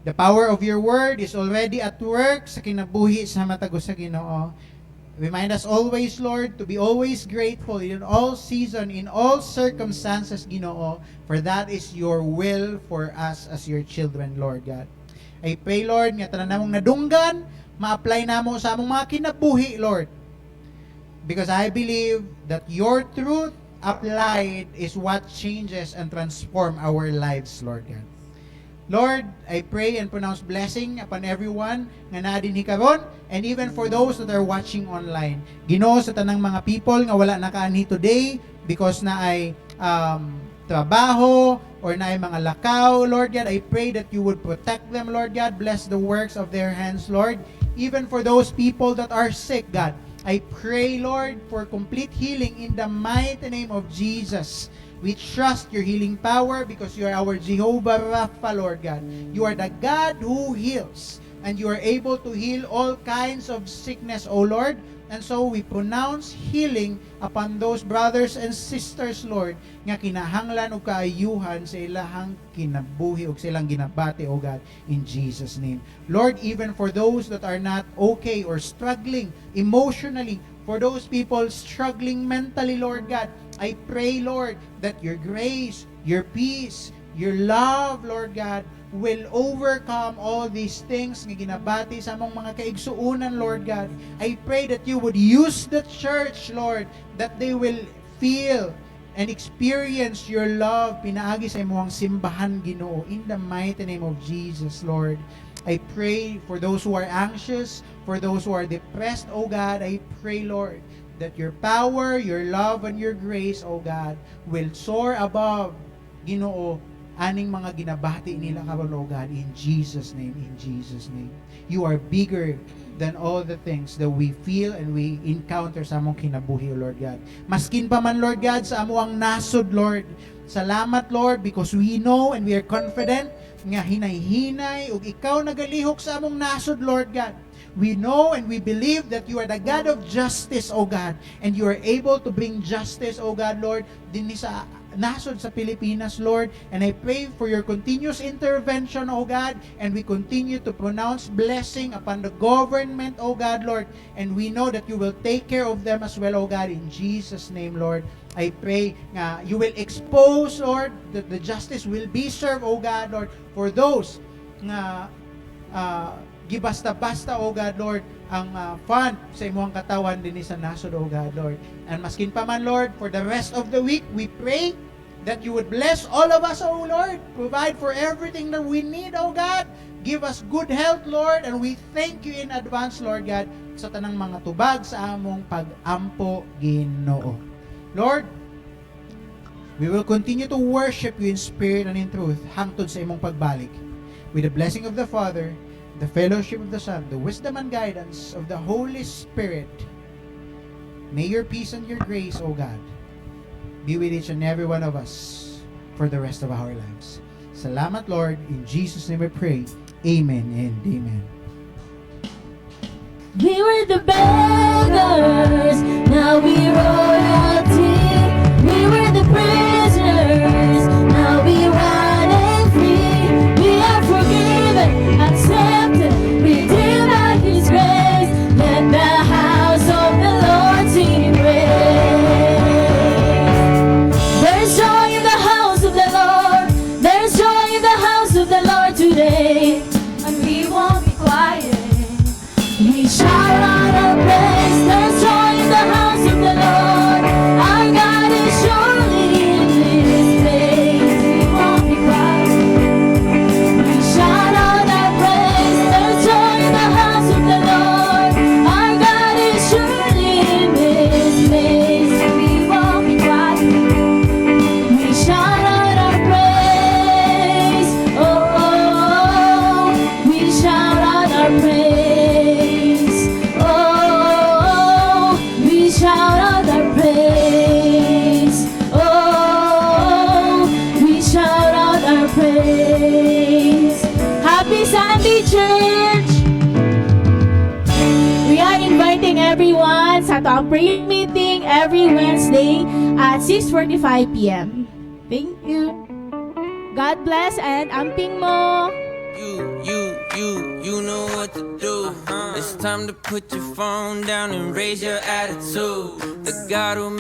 the power of your word is already at work sa kinabuhi sa matagos sa Ginoo. Remind us always, Lord, to be always grateful in all season, in all circumstances, Ginoo, for that is your will for us as your children, Lord God. I pray, Lord, nga tanan namong nadunggan, ma-apply namo sa among mga kinabuhi, Lord. Because I believe that your truth applied is what changes and transform our lives, Lord God. Lord, I pray and pronounce blessing upon everyone nga naa dinhi karon, and even for those that are watching online. Ginoo, sa tanang mga people nga wala nakaanhi today because na ay trabaho or na ay mga lakaw, Lord God, I pray that you would protect them, Lord God. Bless the works of their hands, Lord. Even for those people that are sick, God, I pray, Lord, for complete healing in the mighty name of Jesus. We trust your healing power because you are our Jehovah Rapha, Lord God. You are the God who heals, and you are able to heal all kinds of sickness, O Lord. And so we pronounce healing upon those brothers and sisters, Lord, nga kinahanglan o kaayuhan sa ilahang kinabuhi o sa ilang ginabati, O God, in Jesus' name. Lord, even for those that are not okay or struggling emotionally, for those people struggling mentally, Lord God, I pray, Lord, that your grace, your peace, your love, Lord God, will overcome all these things nga ginabati sa among mga kaigsuunan, Lord God. I pray that you would use the church, Lord, that they will feel and experience your love pinaagi sa imong simbahan, Ginoo, in the mighty name of Jesus, Lord. I pray for those who are anxious, for those who are depressed, oh God, I pray, Lord, that your power, your love, and your grace, oh God, will soar above, Ginoo, aning mga ginabati nila karon, oh God, in Jesus' name, in Jesus' name. You are bigger than all the things that we feel and we encounter sa among kinabuhi, Lord God. Maskin pa man, Lord God, sa amo ang nasod, Lord. Salamat, Lord, because we know and we are confident nga hinay-hinay ug ikaw nagalihok sa among nasod, Lord God. We know and we believe that you are the God of justice, O God, and you are able to bring justice, O God, Lord, din sa nasod sa Pilipinas, Lord. And I pray for your continuous intervention, O God. And we continue to pronounce blessing upon the government, O God, Lord. And we know that you will take care of them as well, O God. In Jesus' name, Lord, I pray nga you will expose, Lord, that the justice will be served, O God, Lord, for those nga gibasta-basta, O God, Lord, ang fund sa imuhang katawan din sa nasod, O God, Lord. And maskin pa man, Lord, for the rest of the week, we pray that you would bless all of us, O Lord. Provide for everything that we need, O God. Give us good health, Lord. And we thank you in advance, Lord God, sa tanang mga tubag sa among pag-ampo, Ginoo. Lord, we will continue to worship you in spirit and in truth hangtod sa imong pagbalik. With the blessing of the Father, the fellowship of the Son, the wisdom and guidance of the Holy Spirit, may your peace and your grace, O God, be with each and every one of us for the rest of our lives. Salamat, Lord. In Jesus' name we pray. Amen and amen. We were the beggars, now we royalty. We were the prisoners, now we running free. We are forgiven, accepted, redeemed by His grace. Let the house of the Lord sing praise. There's joy in the house of the Lord. There's joy in the house of the Lord today. And we won't be quiet. We shout out our praise. There's joy in the house of the Lord. Our God is surely in this place. We won't be quiet. We shout out our praise. There's joy in the house of the Lord. Our God is surely in this place. We won't be quiet. We shout out our praise. Oh, oh, oh. We shout out our praise. Oh, we shout out our praise. Oh, we shout out our praise. Happy Sunday, church! We are inviting everyone sa ato ang prayer meeting every Wednesday at 6:45 p.m. Thank you. God bless and amping mo. You know what to do. It's time to put your phone down and raise your attitude. The God who